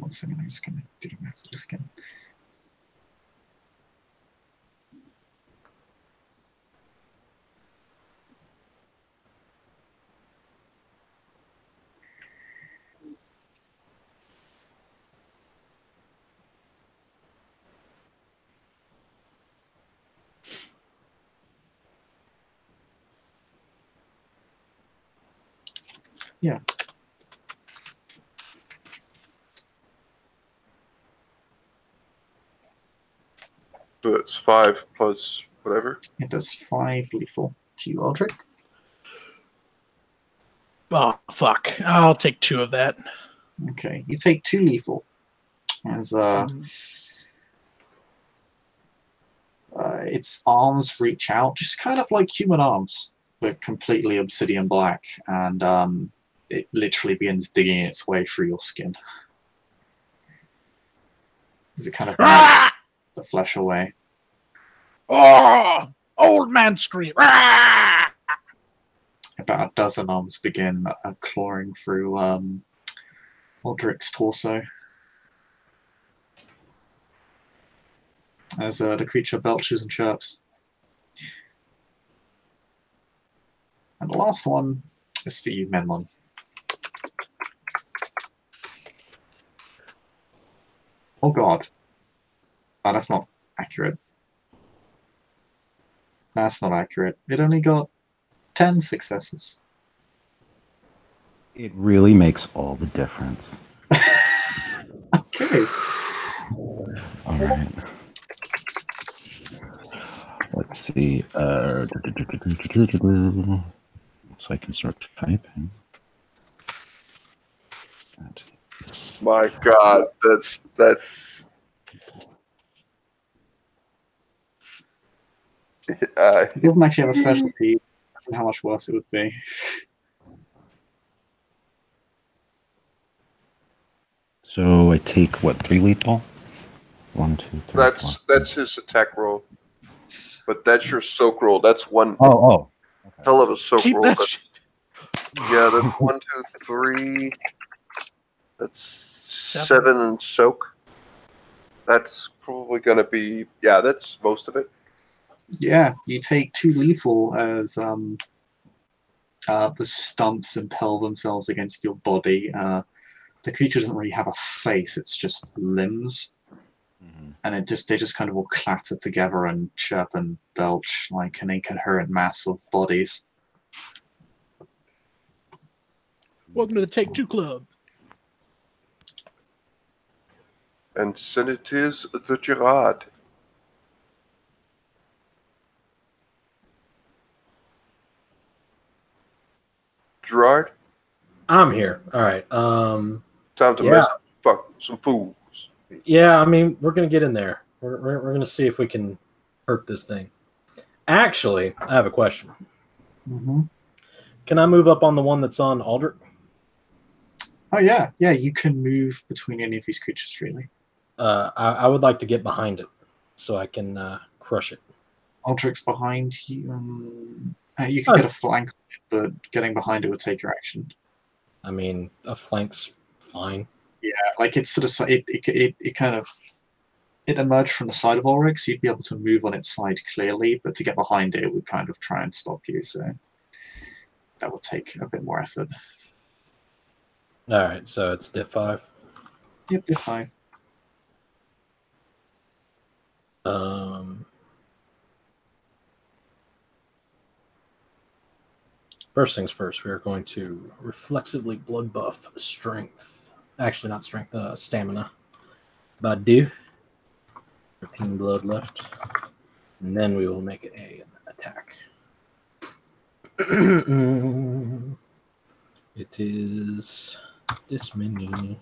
1 second, I'm just going to do the math for this again. Yeah. So it's 5 plus whatever. It does 5 lethal to you, Aldrich. Oh, fuck. I'll take 2 of that. Okay, you take 2 lethal. As its arms reach out, just kind of like human arms, but completely obsidian black, and it literally begins digging its way through your skin. As it kind of melts the flesh away. Oh, old man scream. Ah! About a dozen arms begin clawing through Aldrich's torso. As the creature belches and chirps. And the last one is for you, Menlon. Oh god. Oh, that's not accurate. That's not accurate. It only got 10 successes. It really makes all the difference. Okay. All right. Let's see. Let's so I can start typing. My God, that's. It doesn't actually have a specialty. Imagine how much worse it would be. So I take what, 3 lethal? 1, 2, 3. That's his attack roll, but that's your soak roll. That's one Oh. Okay. hell of a soak Keep roll. that. Yeah, that's 1, 2, 3. That's 7 and soak. That's probably going to be, yeah, that's most of it. Yeah, you take 2 lethal as the stumps impel themselves against your body. The creature doesn't really have a face; it's just limbs, and they just kind of all clatter together and chirp and belch like an incoherent mass of bodies. Welcome to the Take Two Club. And so it is the Gerard. Gerard, I'm here. All right. time to Yeah. mess fuck some fools. Yeah, I mean, we're going to get in there. We're going to see if we can hurt this thing. Actually, I have a question. Mm-hmm. Can I move up on the one that's on Aldrich? Oh yeah, you can move between any of these creatures freely. I would like to get behind it so I can crush it. Aldrich's behind you. You can get a flank, but getting behind it would take your action. I mean, a flank's fine. Yeah, like it's sort of it kind of it emerged from the side of Ulrich, so you'd be able to move on its side clearly, but to get behind it, it would kind of try and stop you. So that would take a bit more effort. All right, so it's diff 5. Yep, you're fine. First things first, we are going to reflexively blood buff strength. Actually, not strength, stamina. Badu. 13 blood left. And then we will make it an attack. It is this many.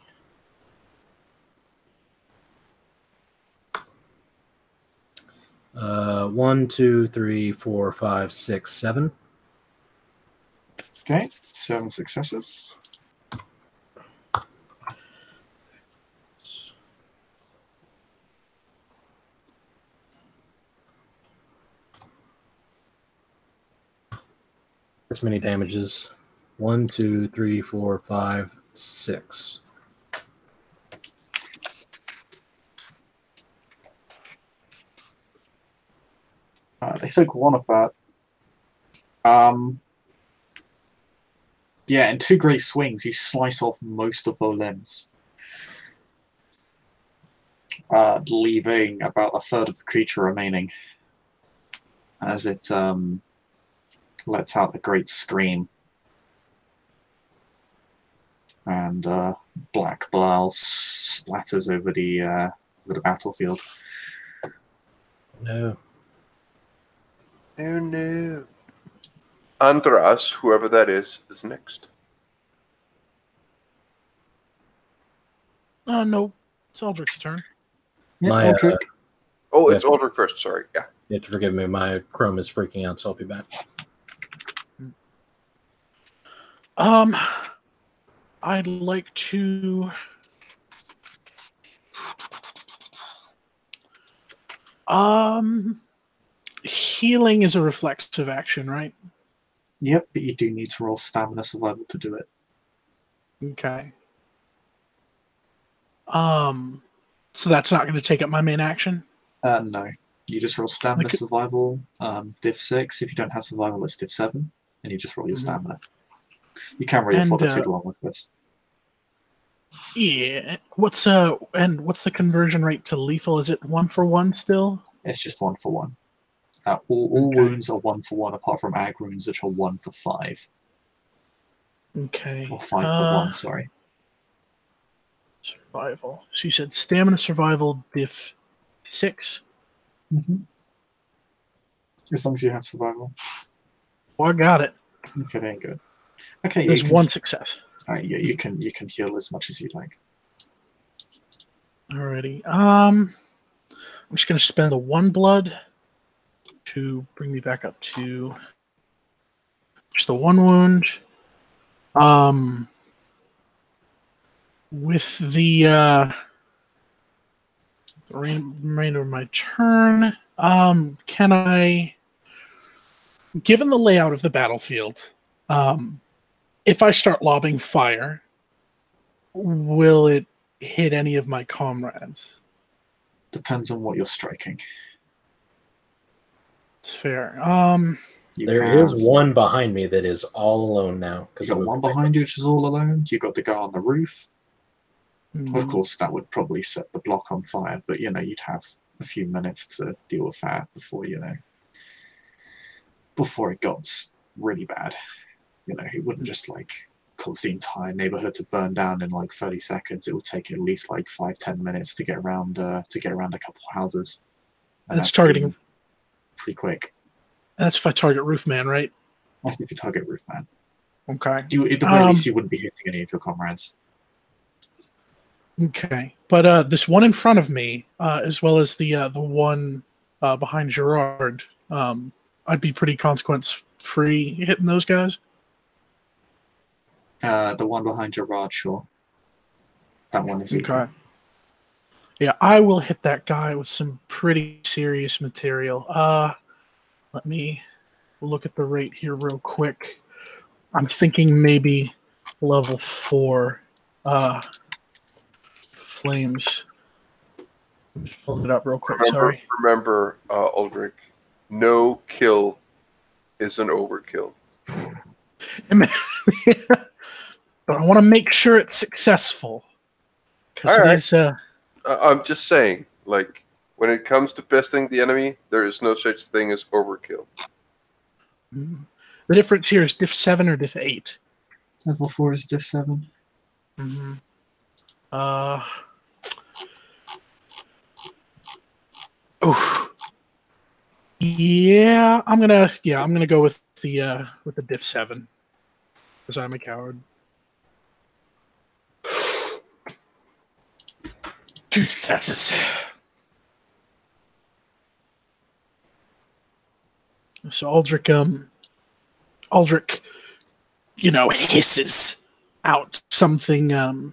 One, 2, 3, 4, 5, 6, 7. Okay, 7 successes. This many damages. 1, 2, 3, 4, 5, 6. They took 1 of that. Yeah, in 2 great swings, you slice off most of their limbs, leaving about a third of the creature remaining as it lets out a great scream. And black blood splatters over the battlefield. No. Oh no. Andras, whoever that is next. No. It's Aldrich's turn. Yeah, My, Aldrich. Oh, Yeah. it's Aldrich first, sorry. Yeah. You have to forgive me. My Chrome is freaking out, so I'll be back. I'd like to. Healing is a reflexive action, right? Yep, but you do need to roll stamina survival to do it. Okay. So that's not going to take up my main action? No. You just roll stamina survival, diff 6. If you don't have survival, it's diff 7, and you just roll your stamina. You can't really afford to take long with this. Yeah. What's the conversion rate to lethal? Is it 1-for-1 still? It's just 1 for 1. All wounds are 1 for 1, apart from ag wounds, which are 1 for 5. Okay. Or 5 for 1, sorry. Survival. So you said stamina survival diff 6? Mm-hmm. As long as you have survival. Well, I got it. Okay, very good. Okay, There's one success. All right, yeah, you can heal as much as you like. Alrighty. I'm just gonna spend the 1 blood to bring me back up to just the 1 wound. With the remainder of my turn, can I, given the layout of the battlefield, if I start lobbing fire, will it hit any of my comrades? Depends on what you're striking. It's fair. There is one behind me that is all alone now. You got one behind you which is all alone. You got the guy on the roof. Mm-hmm. Of course, that would probably set the block on fire, but you'd have a few minutes to deal with that before before it got really bad. It wouldn't just cause the entire neighborhood to burn down in 30 seconds. It would take at least 5-10 minutes to get around a couple houses. And that's targeting pretty quick. That's if I target Roofman, right? That's if you target Roofman. Okay. At the very least, you wouldn't be hitting any of your comrades. Okay, but this one in front of me, as well as the one behind Gerard, I'd be pretty consequence-free hitting those guys. The one behind Gerard, sure. That one is easy. Okay. Yeah, I will hit that guy with some pretty serious material. Let me look at the rate here real quick. I'm thinking maybe level 4 flames. Just pulling it up real quick. Sorry. Remember, Aldrich, no kill is an overkill. But I want to make sure it's successful. Because it is. I'm just saying, when it comes to besting the enemy, there is no such thing as overkill. The difference here is diff 7 or diff 8. Level 4 is diff 7. Mm-hmm. Yeah, I'm gonna go with the diff 7 because I'm a coward. 2 successes. So Aldrich, hisses out something.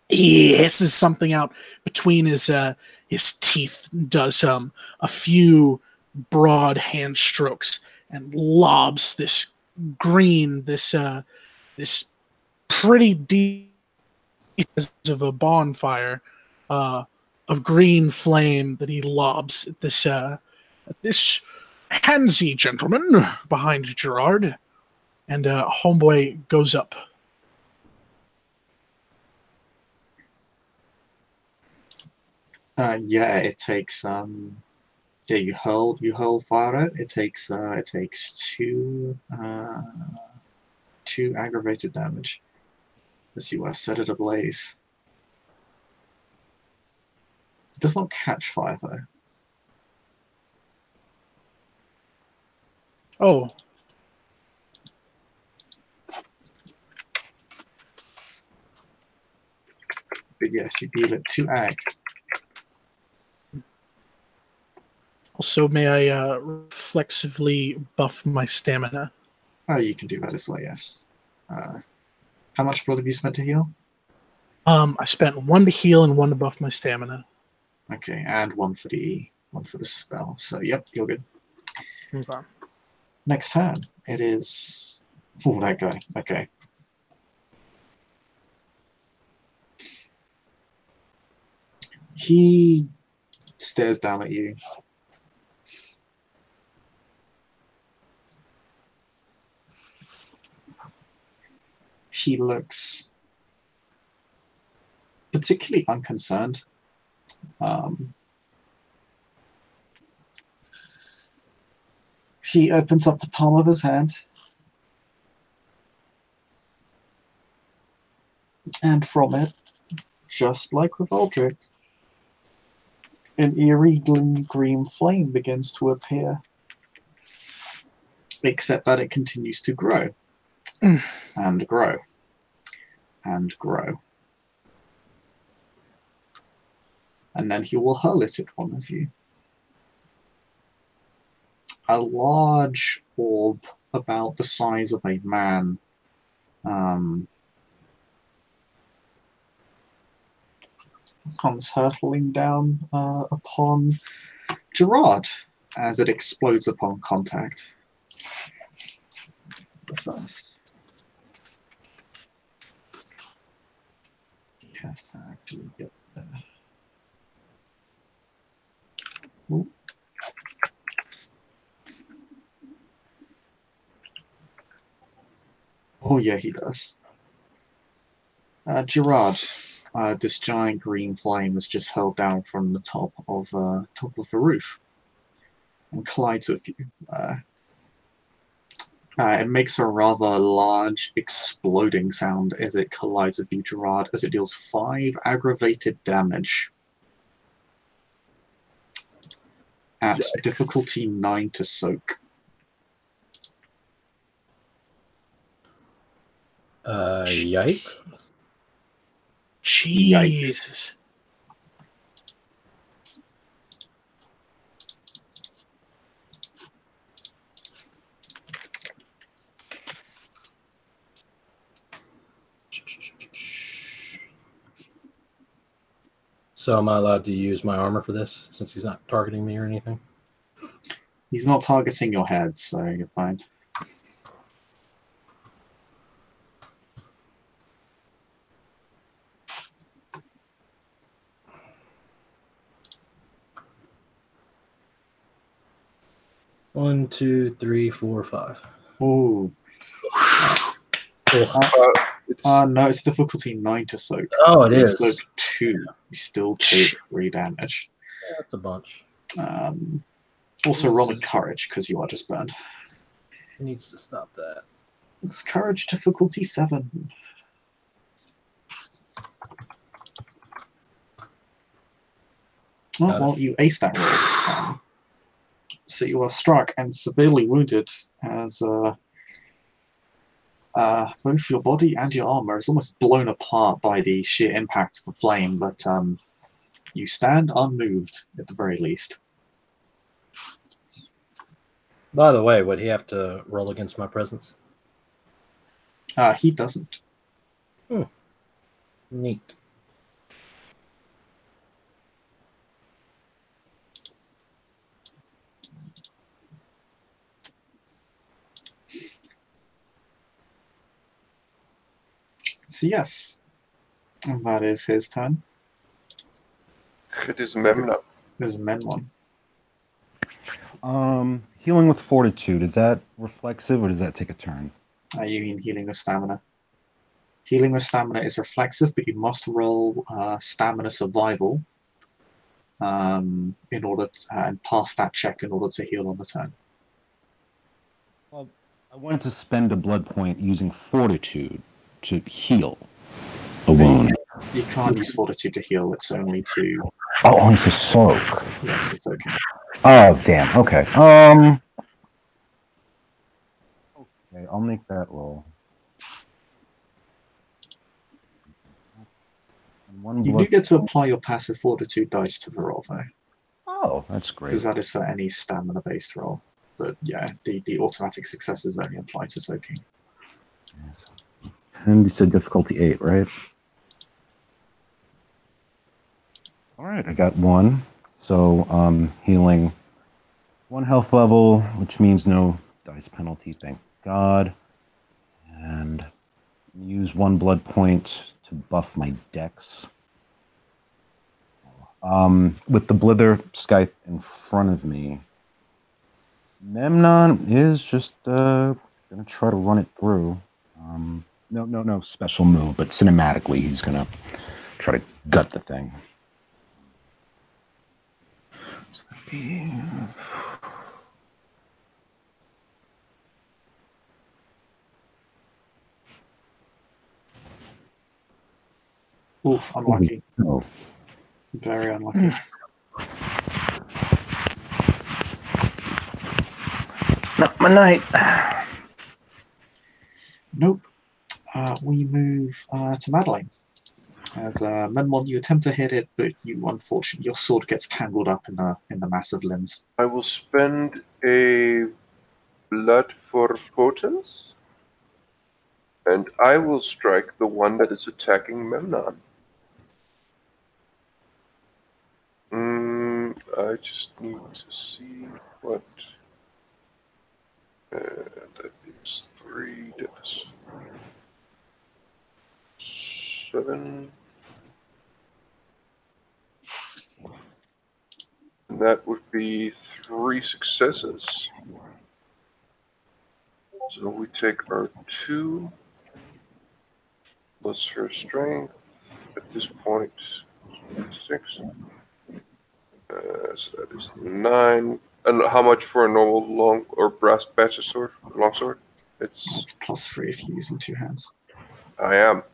He hisses something out between his teeth, does a few broad hand strokes, and lobs this pretty deep of a bonfire of green flame that he lobs at this handsy gentleman behind Gerard, and homeboy goes up. It takes you hurl fire at it. It takes 2 aggravated damage. Let's see where I set it ablaze. It does not catch fire though. Oh. But yes, you deal it 2 ag. Also, may I reflexively buff my stamina? Oh, you can do that as well, yes. How much blood have you spent to heal? I spent 1 to heal and 1 to buff my stamina. Okay, and 1 for the spell. So yep, you're good. Okay. Next turn, it is... Oh, that guy. Okay. He stares down at you. He looks particularly unconcerned. He opens up the palm of his hand, and from it, just like with Aldrich, an eerie green flame begins to appear. except that it continues to grow and grow and grow. And then he will hurl it at one of you. A large orb about the size of a man comes hurtling down upon Gerard as it explodes upon contact. First. Yes, I actually get there. Ooh. Oh yeah, he does. Gerard, this giant green flame is just hurled down from the top of the roof and collides with you. It makes a rather large exploding sound as it collides with you, Gerard, as it deals 5 aggravated damage at difficulty 9 to soak. Yikes. Jesus. So am I allowed to use my armor for this, since he's not targeting me or anything? He's not targeting your head, so you're fine. One, two, three, four, 5. Ooh. No, it's difficulty 9 to soak. Oh, it is. Soak 2. You still take 3 damage. Yeah, that's a bunch. Also roll a courage, because you are just burned. He needs to stop that. It's courage difficulty 7. Oh, well, you aced that roll. So you are struck and severely wounded as both your body and your armor is almost blown apart by the sheer impact of the flame, but you stand unmoved at the very least. By the way, would he have to roll against my presence? He doesn't. Neat. So yes, that is his turn. It is Memnon. This is Men one. Healing with fortitude, is that reflexive or does that take a turn? You mean healing with stamina. Healing with stamina is reflexive, but you must roll stamina survival in order to, and pass that check in order to heal on the turn. Well, I wanted to spend a blood point using fortitude to heal a wound. You can't use fortitude to heal, it's only to... Oh, only to soak. Yeah, it's for soaking. Oh, damn. Okay. Okay, I'll make that roll. And one You do blood get to point. apply your passive fortitude dice to the roll, though, Oh, that's great. because that is for any stamina-based roll. But yeah, the automatic successes only apply to soaking. Yes. And you said difficulty 8, right? All right, I got 1. So healing 1 health level, which means no dice penalty, thank God. And use 1 blood point to buff my dex. With the Blither Skype in front of me, Memnon is just gonna try to run it through. No special move, but cinematically he's gonna try to gut the thing. So that'd be... Oof, unlucky. Oh. Very unlucky. Not my night. Nope. We move to Madeline. As Menmon, you attempt to hit it, but you unfortunately your sword gets tangled up in the massive limbs. I will spend a blood for potence, and I will strike the one that is attacking Memnon. I just need to see what. That is 3, that's 7. And that would be 3 successes. So we take our 2 plus her strength. At this point, 6. So that is 9. And how much for a normal long or brass batcher sword? Longsword? It's +3 if you're using 2 hands. I am. Are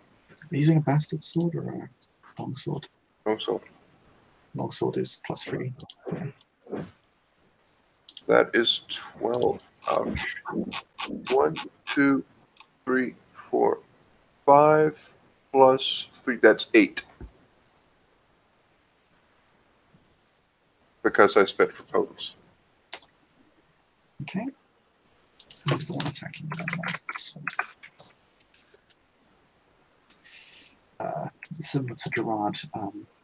you using a bastard sword or a longsword? Longsword. Longsword is +3. Yeah. That is 12. Ouch. 1, 2, 3, 4, 5 plus 3. That's 8. Because I spent for potence. Okay. This is the one attacking the one. So, similar to Gerard,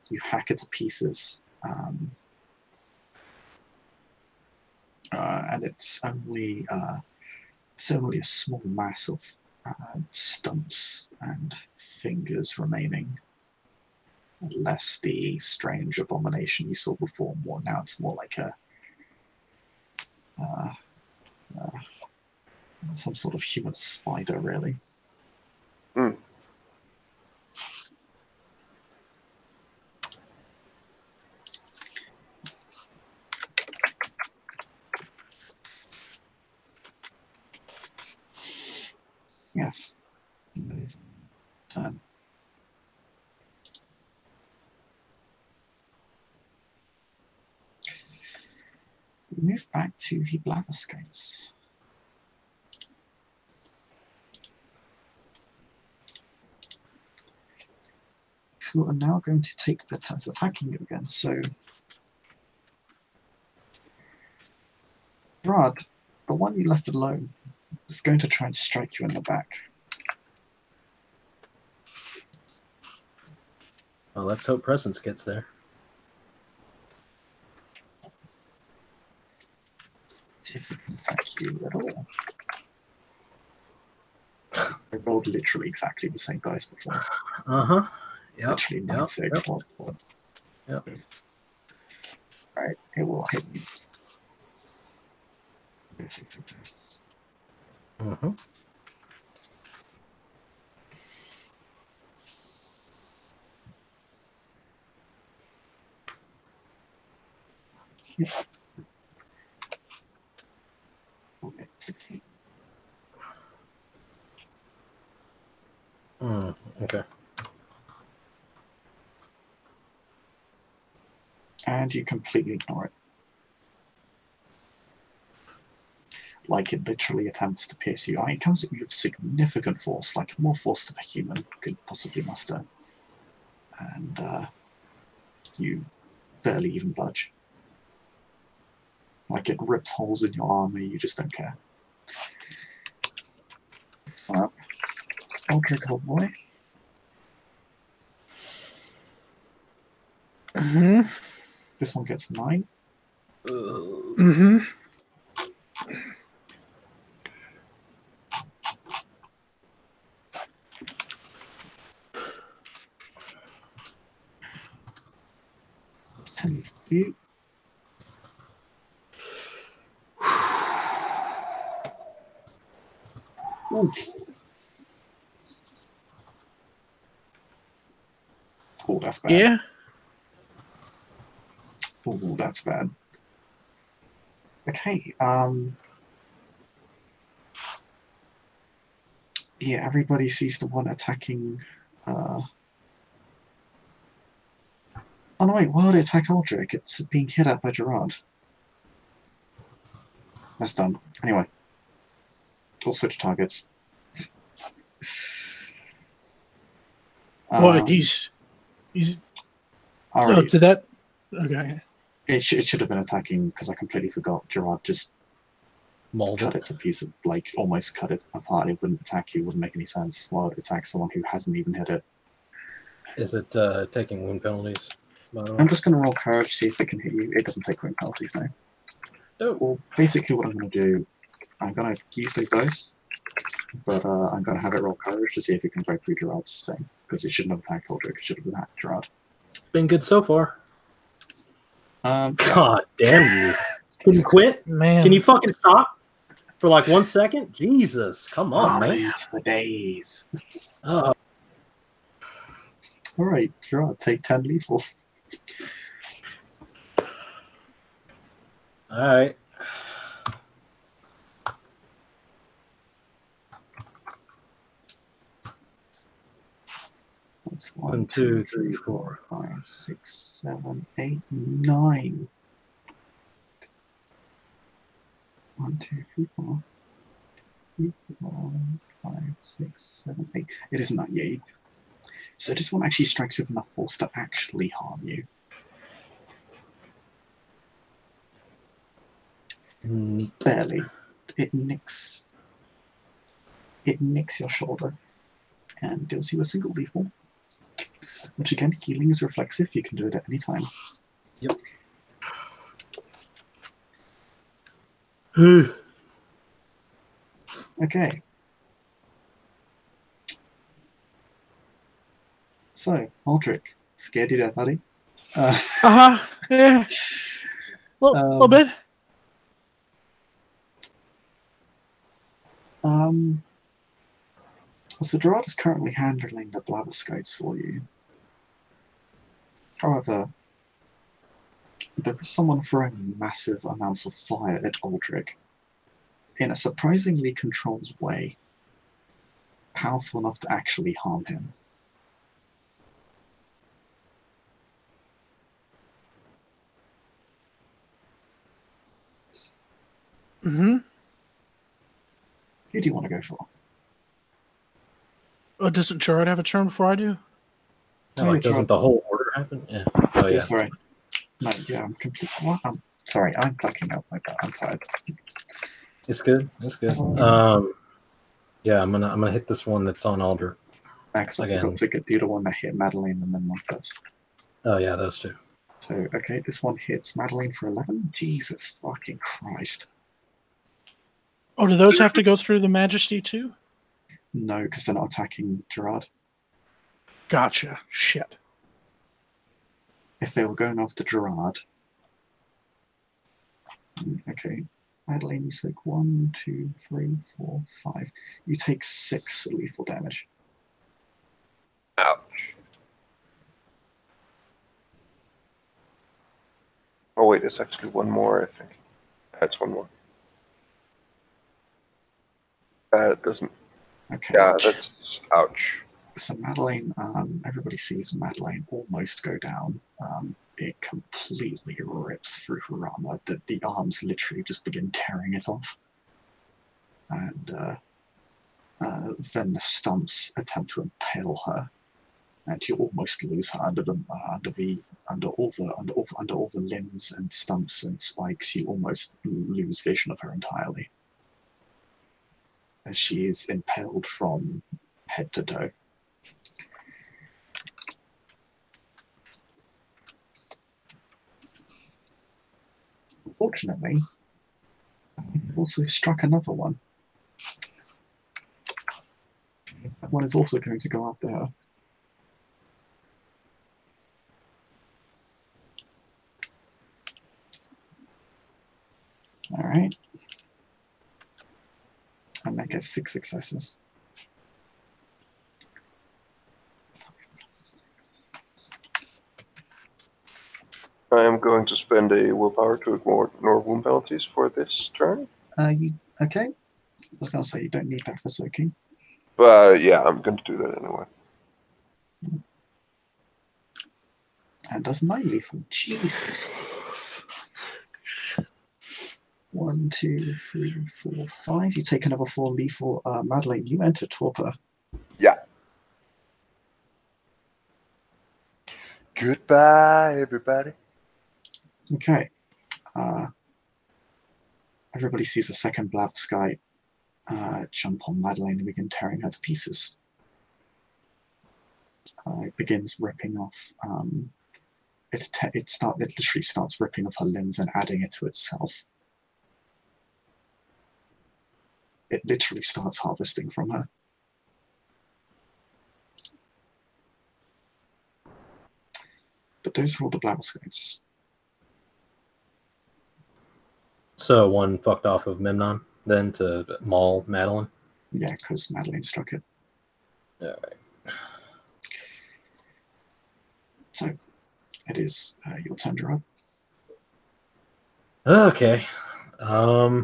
you hack it to pieces, and it's only a small mass of stumps and fingers remaining, less the strange abomination you saw before. Now it's more like a some sort of human spider, really. Hmm. Yes. It is. Turn. Move back to the blatherskates. Who are now going to take their turns attacking you again. So, Brad, the one you left alone is going to try and strike you in the back. Well, let's hope Presence gets there. See if it can attack you at all. I rolled literally exactly the same dice before. Uh-huh. Yep. Literally 9-6. What? Yep. Alright, it will hit you. 6 successes. Mm-hmm. Yep. Okay, 16. Okay. And you completely ignore it. Like it literally attempts to pierce you. I mean, it comes at you with significant force, like more force than a human could possibly muster. And you barely even budge. Like it rips holes in your armor, you just don't care. Up. Eldrick, old boy. Mm-hmm. This one gets 9. Mm-hmm. Ten for you. Oof. Oh, that's bad. Yeah. Oh, that's bad. Okay, yeah, everybody sees the one attacking, oh no, wait, why would it attack Aldrich? It's being hit at by Gerard. That's done. Anyway, we'll switch targets. Well, he's. Alright. Oh, to that. Okay. It should have been attacking because I completely forgot. Gerard just cut it to pieces, like almost cut it apart. It wouldn't attack you. Wouldn't make any sense. Why would it attack someone who hasn't even hit it? Is it taking wound penalties? I'm just going to roll courage, see if it can hit you. It doesn't take wound penalties now. Well, basically what I'm going to do, I'm going to use the dice, but I'm going to have it roll courage to see if it can break through Gerard's thing, because it shouldn't have attacked Aldrich, it should have attacked Gerard. Been good so far. Yeah. God damn you. Can you quit? Man. Can you fucking stop for like 1 second? Jesus, come on, man. For days. Oh. Alright, Gerard, take 10 lethal. Alright. That's 1, 2, 3, 4, 5, 6, 7, 8, 9. 1, 2, 3, 4. 5, 6, 7, 8. It is 98. So this one actually strikes with enough force to actually harm you. Neat. Barely. It nicks your shoulder and deals you a single lethal. Which again, healing is reflexive. You can do it at any time. Yep. Okay. So, Aldrich, scared you there, buddy? Yeah. Well, a little bit. So Gerard is currently handling the blabber scouts for you. However, there is someone throwing massive amounts of fire at Aldrich in a surprisingly controlled way, powerful enough to actually harm him. Mm-hmm. Who do you want to go for? Oh, doesn't Gerard have a turn before I do? No, like, doesn't the whole order happen? Yeah. Oh, yeah. Sorry. No, yeah, I'm completely... What? I'm sorry, I'm fucking up like that. I'm tired. It's good. It's good. Yeah, I'm gonna hit this one that's on Aldrich. Max, I forgot to get the one that hit Madeline and then one first. Oh yeah, those two. So, okay, this one hits Madeline for 11. Jesus fucking Christ. Oh, do those have to go through the Majesty too? No, because they're not attacking Gerard. Gotcha. Shit. If they were going after Gerard... Okay. Madeline, you take 1, 2, 3, 4, 5. You take 6 lethal damage. Ouch. Oh wait, it's actually one more, I think. That's one more. It doesn't. Okay. Yeah, that's ouch. So Madeline, everybody sees Madeline almost go down. It completely rips through her armor. The arms literally just begin tearing it off. And then the stumps attempt to impale her, and you almost lose her under all the limbs and stumps and spikes. You almost lose vision of her entirely, as she is impaled from head to toe. Fortunately, also struck another one. That one is also going to go after her. Alright. And that gets 6 successes. I am going to spend a willpower to ignore wound penalties for this turn. Okay? I was going to say you don't need that for soaking. But yeah, I'm going to do that anyway. And does 9 lethal. Jesus. 1, 2, 3, 4, 5. You take another 4B for Madeline. You enter torpor. Yeah. Goodbye, everybody. Okay. Everybody sees a second Blavsky jump on Madeline and begin tearing her to pieces. It begins ripping off. It literally starts ripping off her limbs and adding it to itself. It literally starts harvesting from her. But those are all the Blavskytes. So one fucked off of Memnon then to maul Madeline? Yeah, because Madeline struck it. Alright. So, it is your turn, Gerard. Okay. Hmm.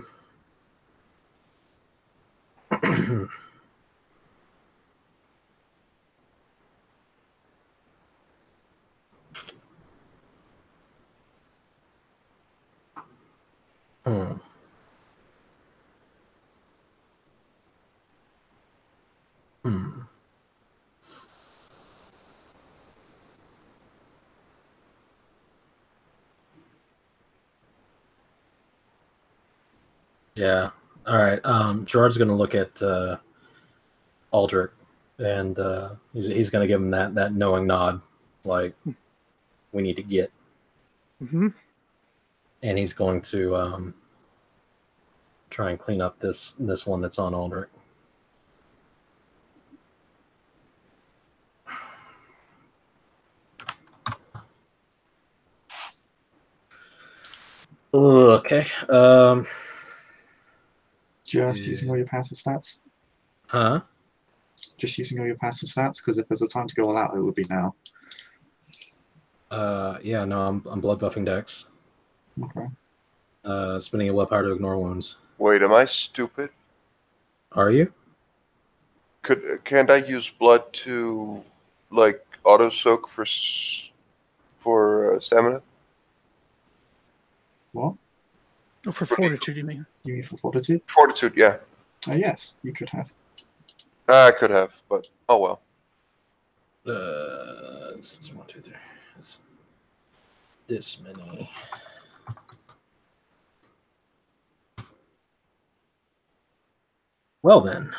Hmm. Yeah. All right. Gerard's going to look at Aldrich, and he's going to give him that knowing nod, like we need to get. Mm-hmm. And he's going to try and clean up this one that's on Aldrich. Okay. Just using all your passive stats? Huh? Just using all your passive stats? Because if there's a time to go all out, it would be now. Yeah, no, I'm blood buffing Dex. Okay. Spinning a willpower to ignore wounds. Wait, am I stupid? Are you? Can't I use blood to, like, auto soak for stamina? What? Oh, for fortitude, you mean? You mean for fortitude? Fortitude, yeah. Yes, you could have. I could have, but oh well. It's 1, 2, 3. It's this many. Well then.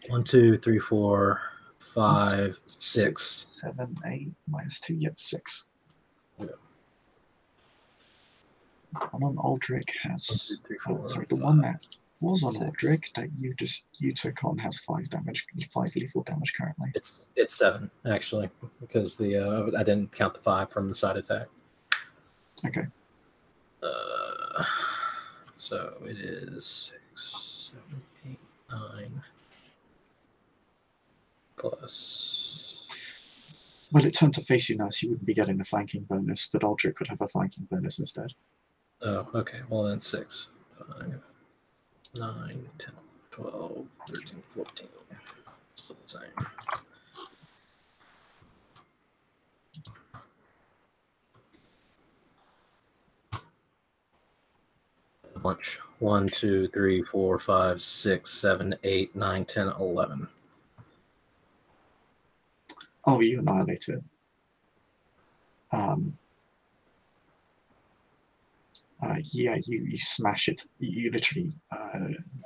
1, 2, 3, 4, 5, 6. 7, 8, minus 2. Yep, 6. Yeah. One on Aldrich has. 1, 2, 3, 4, sorry, the 5, one that was on 6. Aldrich that you took on has 5 damage, 5 lethal damage currently. It's 7 actually, because the I didn't count the 5 from the side attack. Okay. So it is 6, 7, 8, 9 plus. Well, it turned to face you now, so you wouldn't be getting a flanking bonus, but Aldrich could have a flanking bonus instead. Oh, okay. Well then 6, 5, 9, 10, 12, 13, 14. Still the same. Lunch. 1, 2, 3, 4, 5, 6, 7, 8, 9, 10, 11. Oh, you annihilate it. Yeah, you smash it. You literally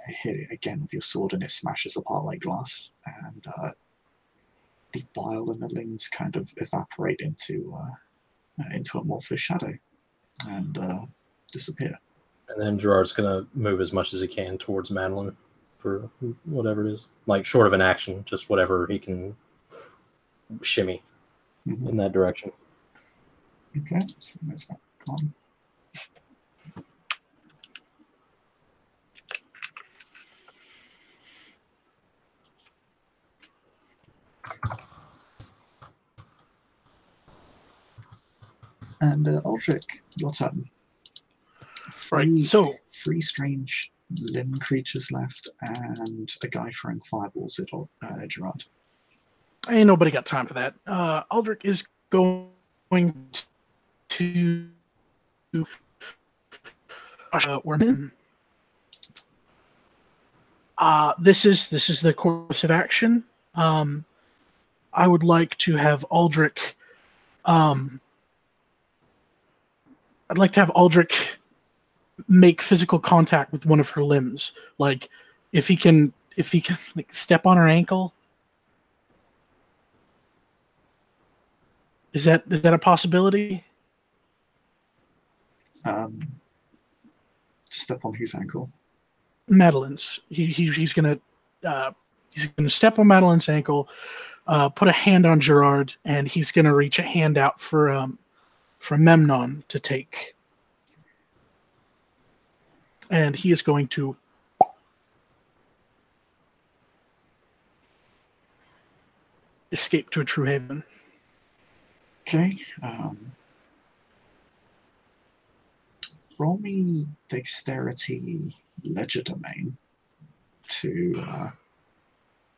hit it again with your sword, and it smashes apart like glass. And the bile and the limbs kind of evaporate into amorphous shadow and disappear. And then Gerard's gonna move as much as he can towards Madeline for whatever it is, like short of an action, just whatever he can shimmy in that direction. Okay, so there's that gone. And Aldrich, your turn. Right, so 3 strange limb creatures left, and a guy throwing fireballs at Gerard. ain't nobody got time for that. Aldrich is going to we're in. This is the course of action. I would like to have Aldrich. I'd like to have Aldrich make physical contact with one of her limbs. Like, if he can like step on her ankle. Is that a possibility? Step on whose ankle? Madeline's. He's gonna step on Madeline's ankle, put a hand on Gerard, and he's gonna reach a hand out for Memnon to take, and he is going to escape to a true haven. Okay. Roll me dexterity legerdemain to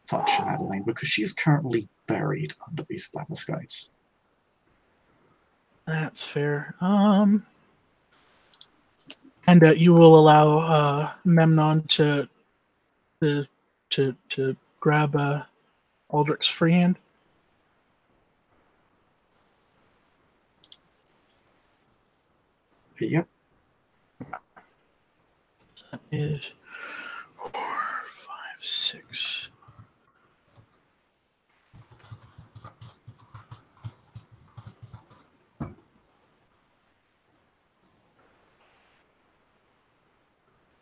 touch Madeline, because she is currently buried under these blatherskites. That's fair. And you will allow Memnon to grab Aldrich's free hand. Yep. That is 4, 5, 6.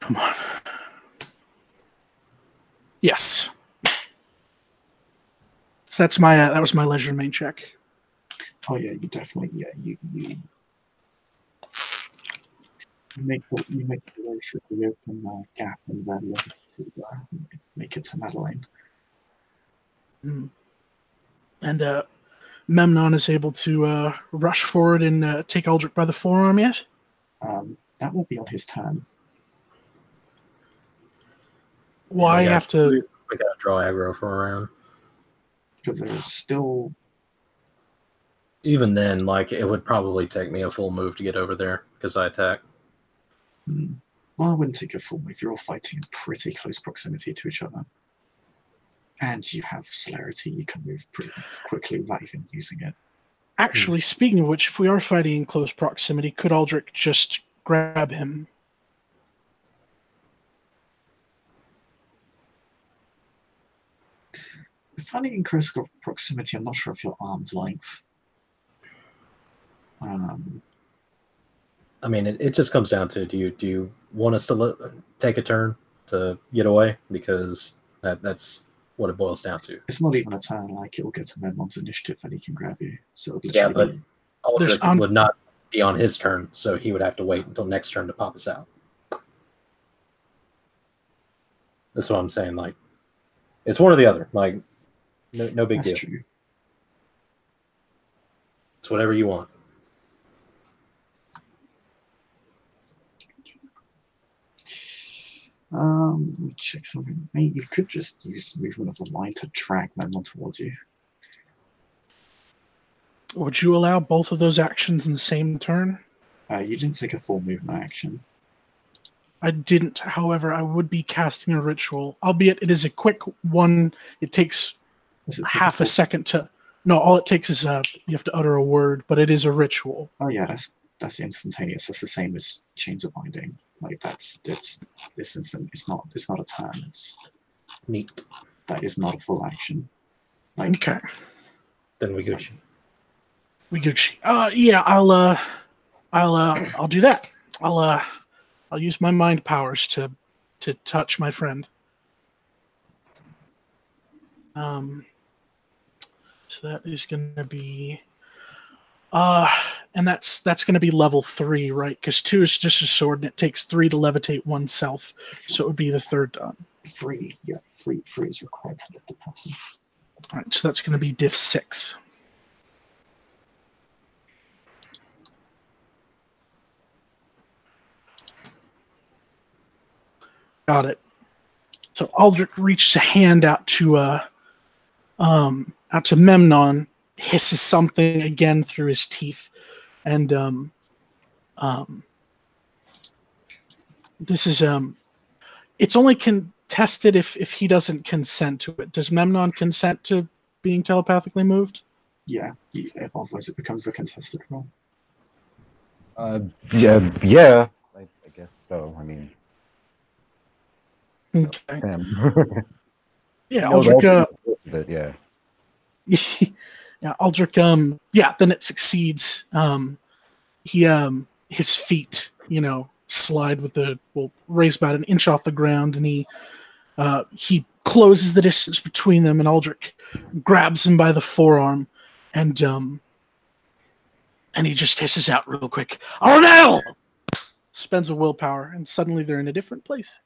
Come on. Yes. So that's my that was my leisure main check. Oh yeah, you definitely you make the way through the open gap and then make it to Madeline. Mm. And Memnon is able to rush forward and take Aldrich by the forearm yet? That will be on his turn. Why have to? We gotta draw aggro from around. Because there's still. Even then, like, it would probably take me a full move to get over there because I attack. Well, I wouldn't take a full move. You're all fighting in pretty close proximity to each other. And you have celerity. You can move pretty quickly without even using it. Actually, speaking of which, if we are fighting in close proximity, could Aldrich just grab him? Fighting in close proximity, I'm not sure if you're arm's length. I mean, it just comes down to do you want us to take a turn to get away? Because that's what it boils down to. It's not even a turn. Like, it'll get to Memnon's initiative and he can grab you. So yeah, but Aldrich would not be on his turn, so he would have to wait until next turn to pop us out. That's what I'm saying. Like, it's one or the other. Like, no big deal. True. It's whatever you want. Let me check something. Maybe you could just use the movement of the line to drag Memnon towards you. Would you allow both of those actions in the same turn? You didn't take a full movement action. I didn't. However, I would be casting a ritual, albeit it is a quick one. It takes half a second to. No, all it takes is you have to utter a word, but it is a ritual. Oh yeah, that's instantaneous. That's the same as Chains of Binding. Like, it's instant. It's not a turn. It's neat. That is not a full action. Like, okay. Then we Gucci. We Gucci. Yeah, I'll do that. I'll use my mind powers to touch my friend. So that is going to be, and that's going to be level 3, right? Because 2 is just a sword, and it takes 3 to levitate oneself. So it would be the third done. 3 is required to lift the person. All right, so that's going to be diff 6. Got it. So Aldrich reaches a hand out to Memnon, hisses something again through his teeth, and This is it's only contested if he doesn't consent to it. Does Memnon consent to being telepathically moved? Yeah, otherwise it becomes a contested role. Yeah. I guess so. I mean, Okay. him. Yeah, No, Aldrich. yeah. Yeah, Aldrich. Yeah, then it succeeds. He his feet, slide raise about an inch off the ground, and he closes the distance between them, and Aldrich grabs him by the forearm, and he just hisses out real quick, "Arnell!" Spends a willpower, and suddenly they're in a different place.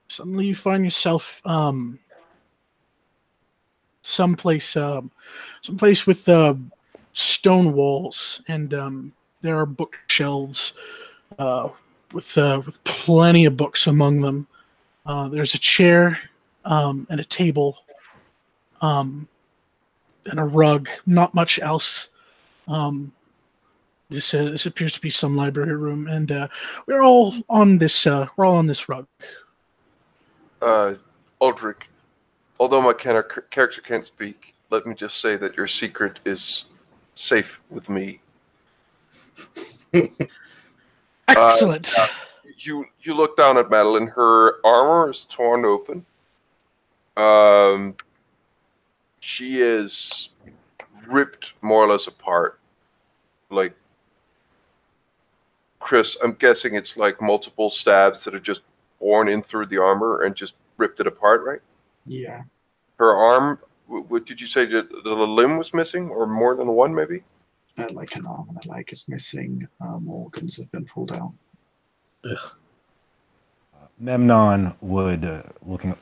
Suddenly you find yourself someplace with stone walls, and there are bookshelves with plenty of books among them. There's a chair and a table and a rug. Not much else. This appears to be some library room, and we're all on this rug. Aldrich, although my character can't speak, let me just say that your secret is safe with me. Excellent. You look down at Madeline. Her armor is torn open. She is ripped more or less apart. Like, Chris, I'm guessing it's like multiple stabs that have just born in through the armor and just ripped it apart, right? Yeah. Her arm, what did you say? The limb was missing, or more than one, maybe? Like an arm and a leg is missing. Organs have been pulled out. Ugh. Memnon would,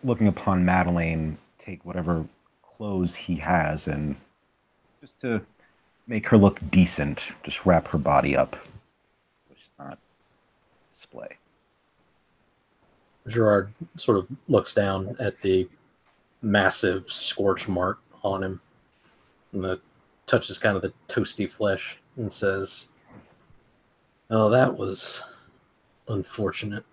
looking upon Madeline, take whatever clothes he has and just to make her look decent, just wrap her body up, which is not display. Gerard sort of looks down at the massive scorch mark on him and touches kind of the toasty flesh and says, "Oh, that was unfortunate."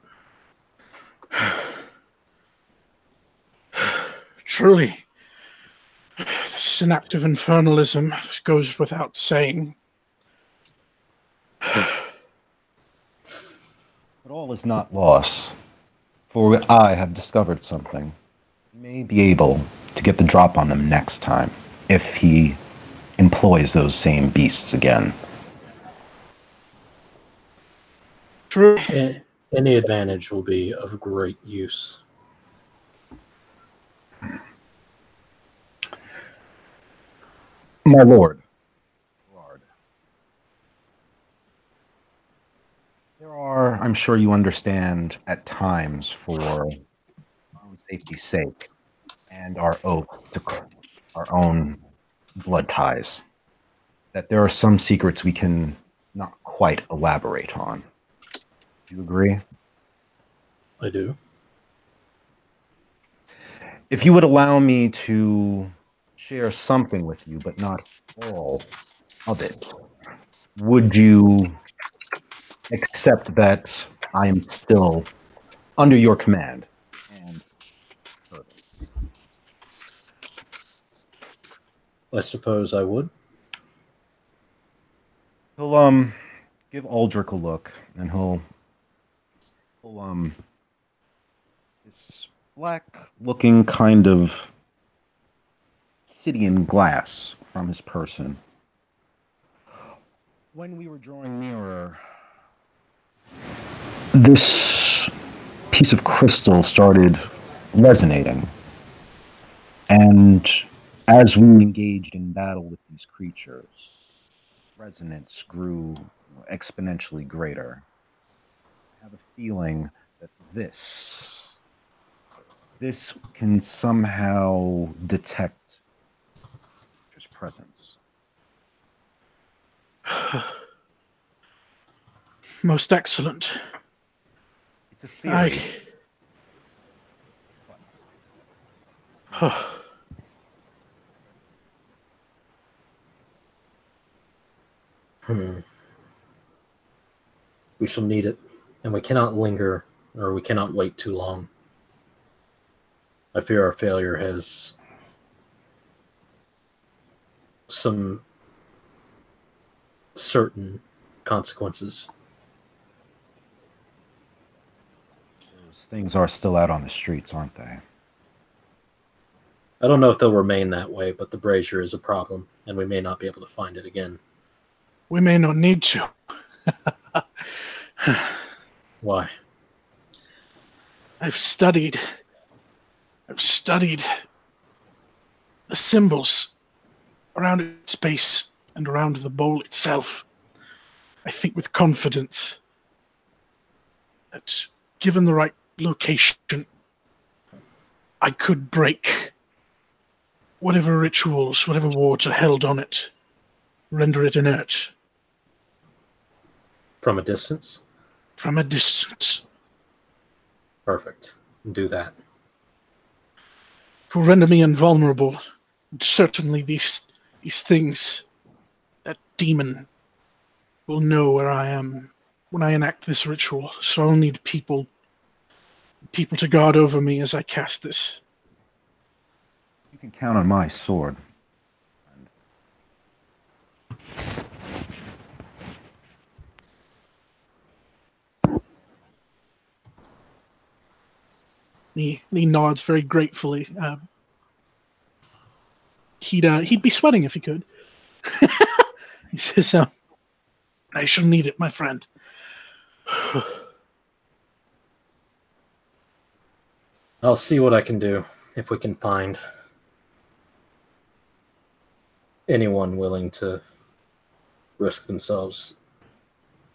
Truly, this is an act of infernalism. Goes without saying. But all is not loss, for I have discovered something. He may be able to get the drop on them next time, if he employs those same beasts again. True. Any advantage will be of great use. My lord, there are, I'm sure you understand, at times, for our own safety's sake, and our oath to our own blood ties, that there are some secrets we can not quite elaborate on. Do you agree? I do. If you would allow me to share something with you, but not all of it, would you accept that I am still under your command and service? I suppose I would. He'll give Aldrich a look, and he'll this black-looking kind of obsidian glass from his person. When we were drawing nearer, this piece of crystal started resonating, and as we engaged in battle with these creatures, resonance grew exponentially greater. I have a feeling that this can somehow detect his presence. Most excellent. It's a theory. We shall need it, and we cannot linger, or we cannot wait too long. I fear our failure has some certain consequences. Those things are still out on the streets, aren't they? I don't know if they'll remain that way, but the brazier is a problem, and we may not be able to find it again. We may not need to. Why? I've studied the symbols around its base and around the bowl itself. I think with confidence that given the right location, I could break whatever rituals, whatever wards are held on it, render it inert. From a distance? From a distance. Perfect. Do that. It will render me invulnerable. And certainly these things, that demon, will know where I am when I enact this ritual. So I'll need people to guard over me as I cast this. You can count on my sword. He nods very gratefully. He'd be sweating if he could. He says, I shall need it, my friend. I'll see what I can do, if we can find anyone willing to risk themselves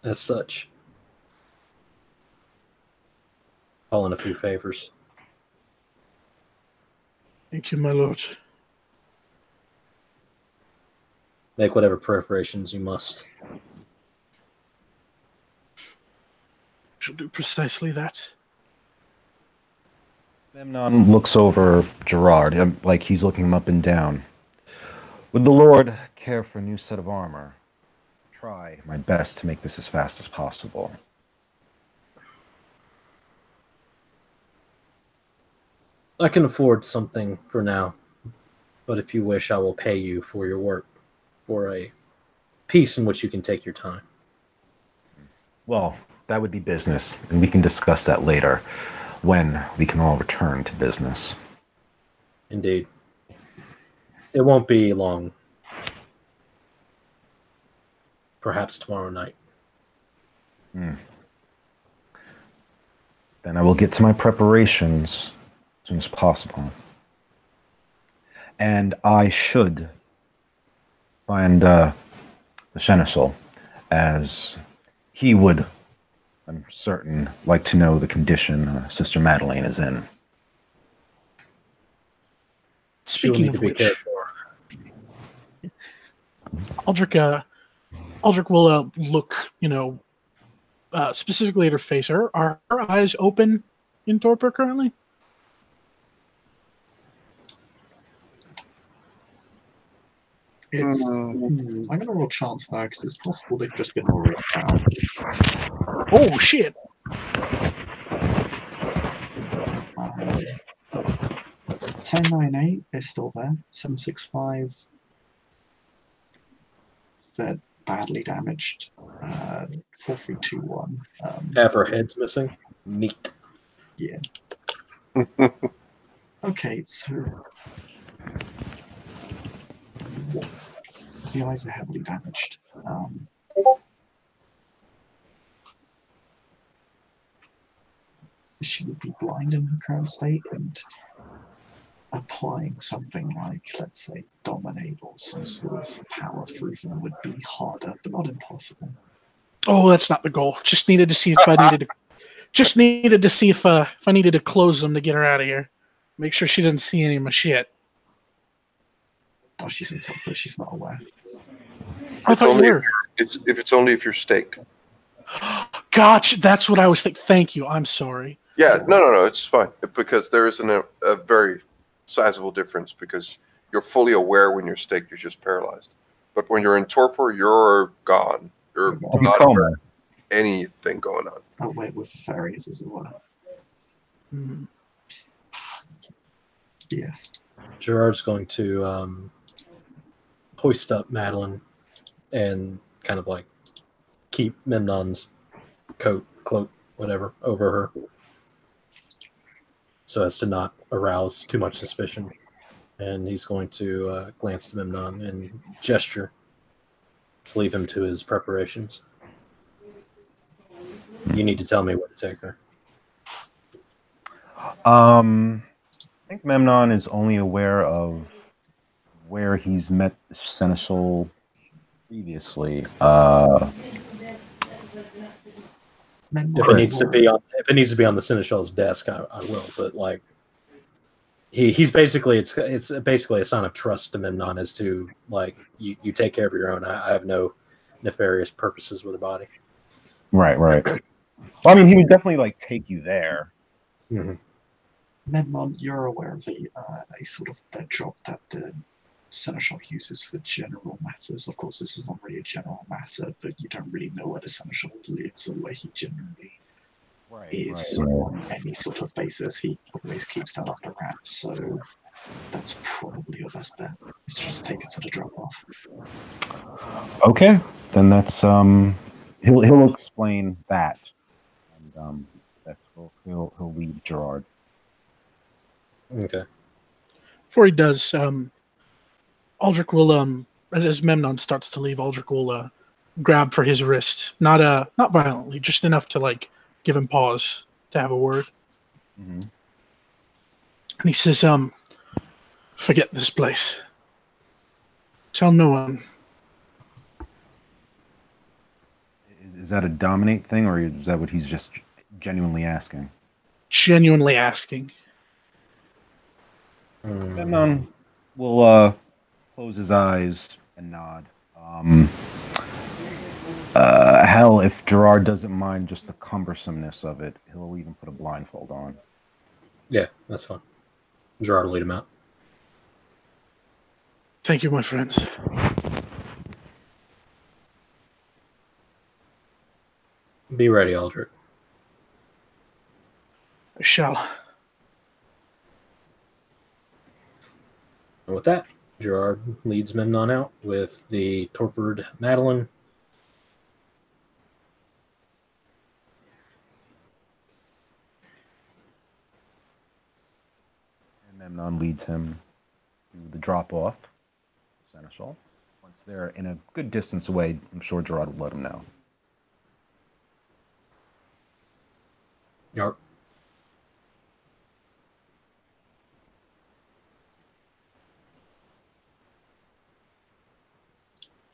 as such. Call in a few favors. Thank you, my lord. Make whatever preparations you must. Shall do precisely that. Memnon looks over Gerard, like he's looking him up and down. Would the Lord care for a new set of armor? Try my best to make this as fast as possible. I can afford something for now, but if you wish, I will pay you for your work, for a piece in which you can take your time. Well, that would be business, and we can discuss that later, when we can all return to business. Indeed. It won't be long. Perhaps tomorrow night. Then I will get to my preparations as soon as possible. And I should find the seneschal, as he would, I'm certain, like to know the condition Sister Madeleine is in. Speaking of which, Aldrich will look, specifically at her face. Are her eyes open in torpor currently? It's. I'm going to roll chance now because it's possible they've just been rolled down. Oh shit! 1098 is still there. 765. They're badly damaged. 4321. Half her head's missing. Neat. Yeah. Okay, so the eyes are heavily damaged. She would be blind in her current state, and applying something like, let's say, dominate or some sort of power through them would be harder, but not impossible. Oh, that's not the goal. Just needed to see if I needed to. Just needed to see if I needed to close them to get her out of here. Make sure she didn't see any of my shit. Oh, she's in top, but she's not aware. I thought you were. It's only if you're staked. Gotcha. That's what I was thinking. Thank you. I'm sorry. Yeah, no, it's fine. Because there isn't a very sizable difference, because you're fully aware when you're staked, you're just paralyzed. But when you're in torpor, you're gone. You're I'll be not coma. aware of anything going on. Oh wait, with the fairies as well. Hmm. Yes. Gerard's going to hoist up Madeline and kind of like keep Memnon's coat, cloak, whatever, over her so as to not arouse too much suspicion. And he's going to glance to Memnon and gesture to leave him to his preparations. You need to tell me where to take her. I think Memnon is only aware of where he's met the Seneschal previously. If it needs to be on the Seneschal's desk, I will. But like, he's basically it's basically a sign of trust to Memnon as to like you take care of your own. I have no nefarious purposes with the body. Right. Well, I mean, he would definitely like take you there. Mm-hmm. Memnon, you're aware of a sort of dead drop that the Seneschal uses for general matters. Of course, this is not really a general matter, but you don't really know where the Seneschal lives or where he generally is on any sort of basis. He always keeps that under wraps, so that's probably your best bet. Is to just take it to the drop-off. Okay, then that's he'll explain that, and that's he'll leave Gerard. Okay. Before he does, Aldrich will as Memnon starts to leave, Aldrich will grab for his wrist, not violently, just enough to like give him pause to have a word. Mm-hmm. And he says, forget this place. Tell no one. Is that a dominate thing, or is that what he's just genuinely asking? Genuinely asking. Memnon will close his eyes and nod. Hell, if Gerard doesn't mind just the cumbersomeness of it, he'll even put a blindfold on. Yeah, that's fine. Gerard will lead him out. Thank you, my friends. Be ready, Aldrich. I shall. And with that, Gerard leads Memnon out with the tortured Madeline. And Memnon leads him to the drop-off, Seneschal. Once they're in a good distance away, I'm sure Gerard will let him know. Yep.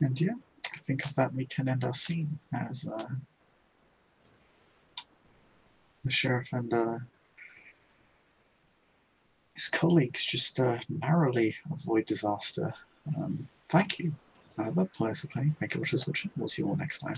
And yeah, I think of that we can end our scene as the sheriff and his colleagues just narrowly avoid disaster. Thank you. Have a pleasant play. Thank you for watching. We'll see you all next time.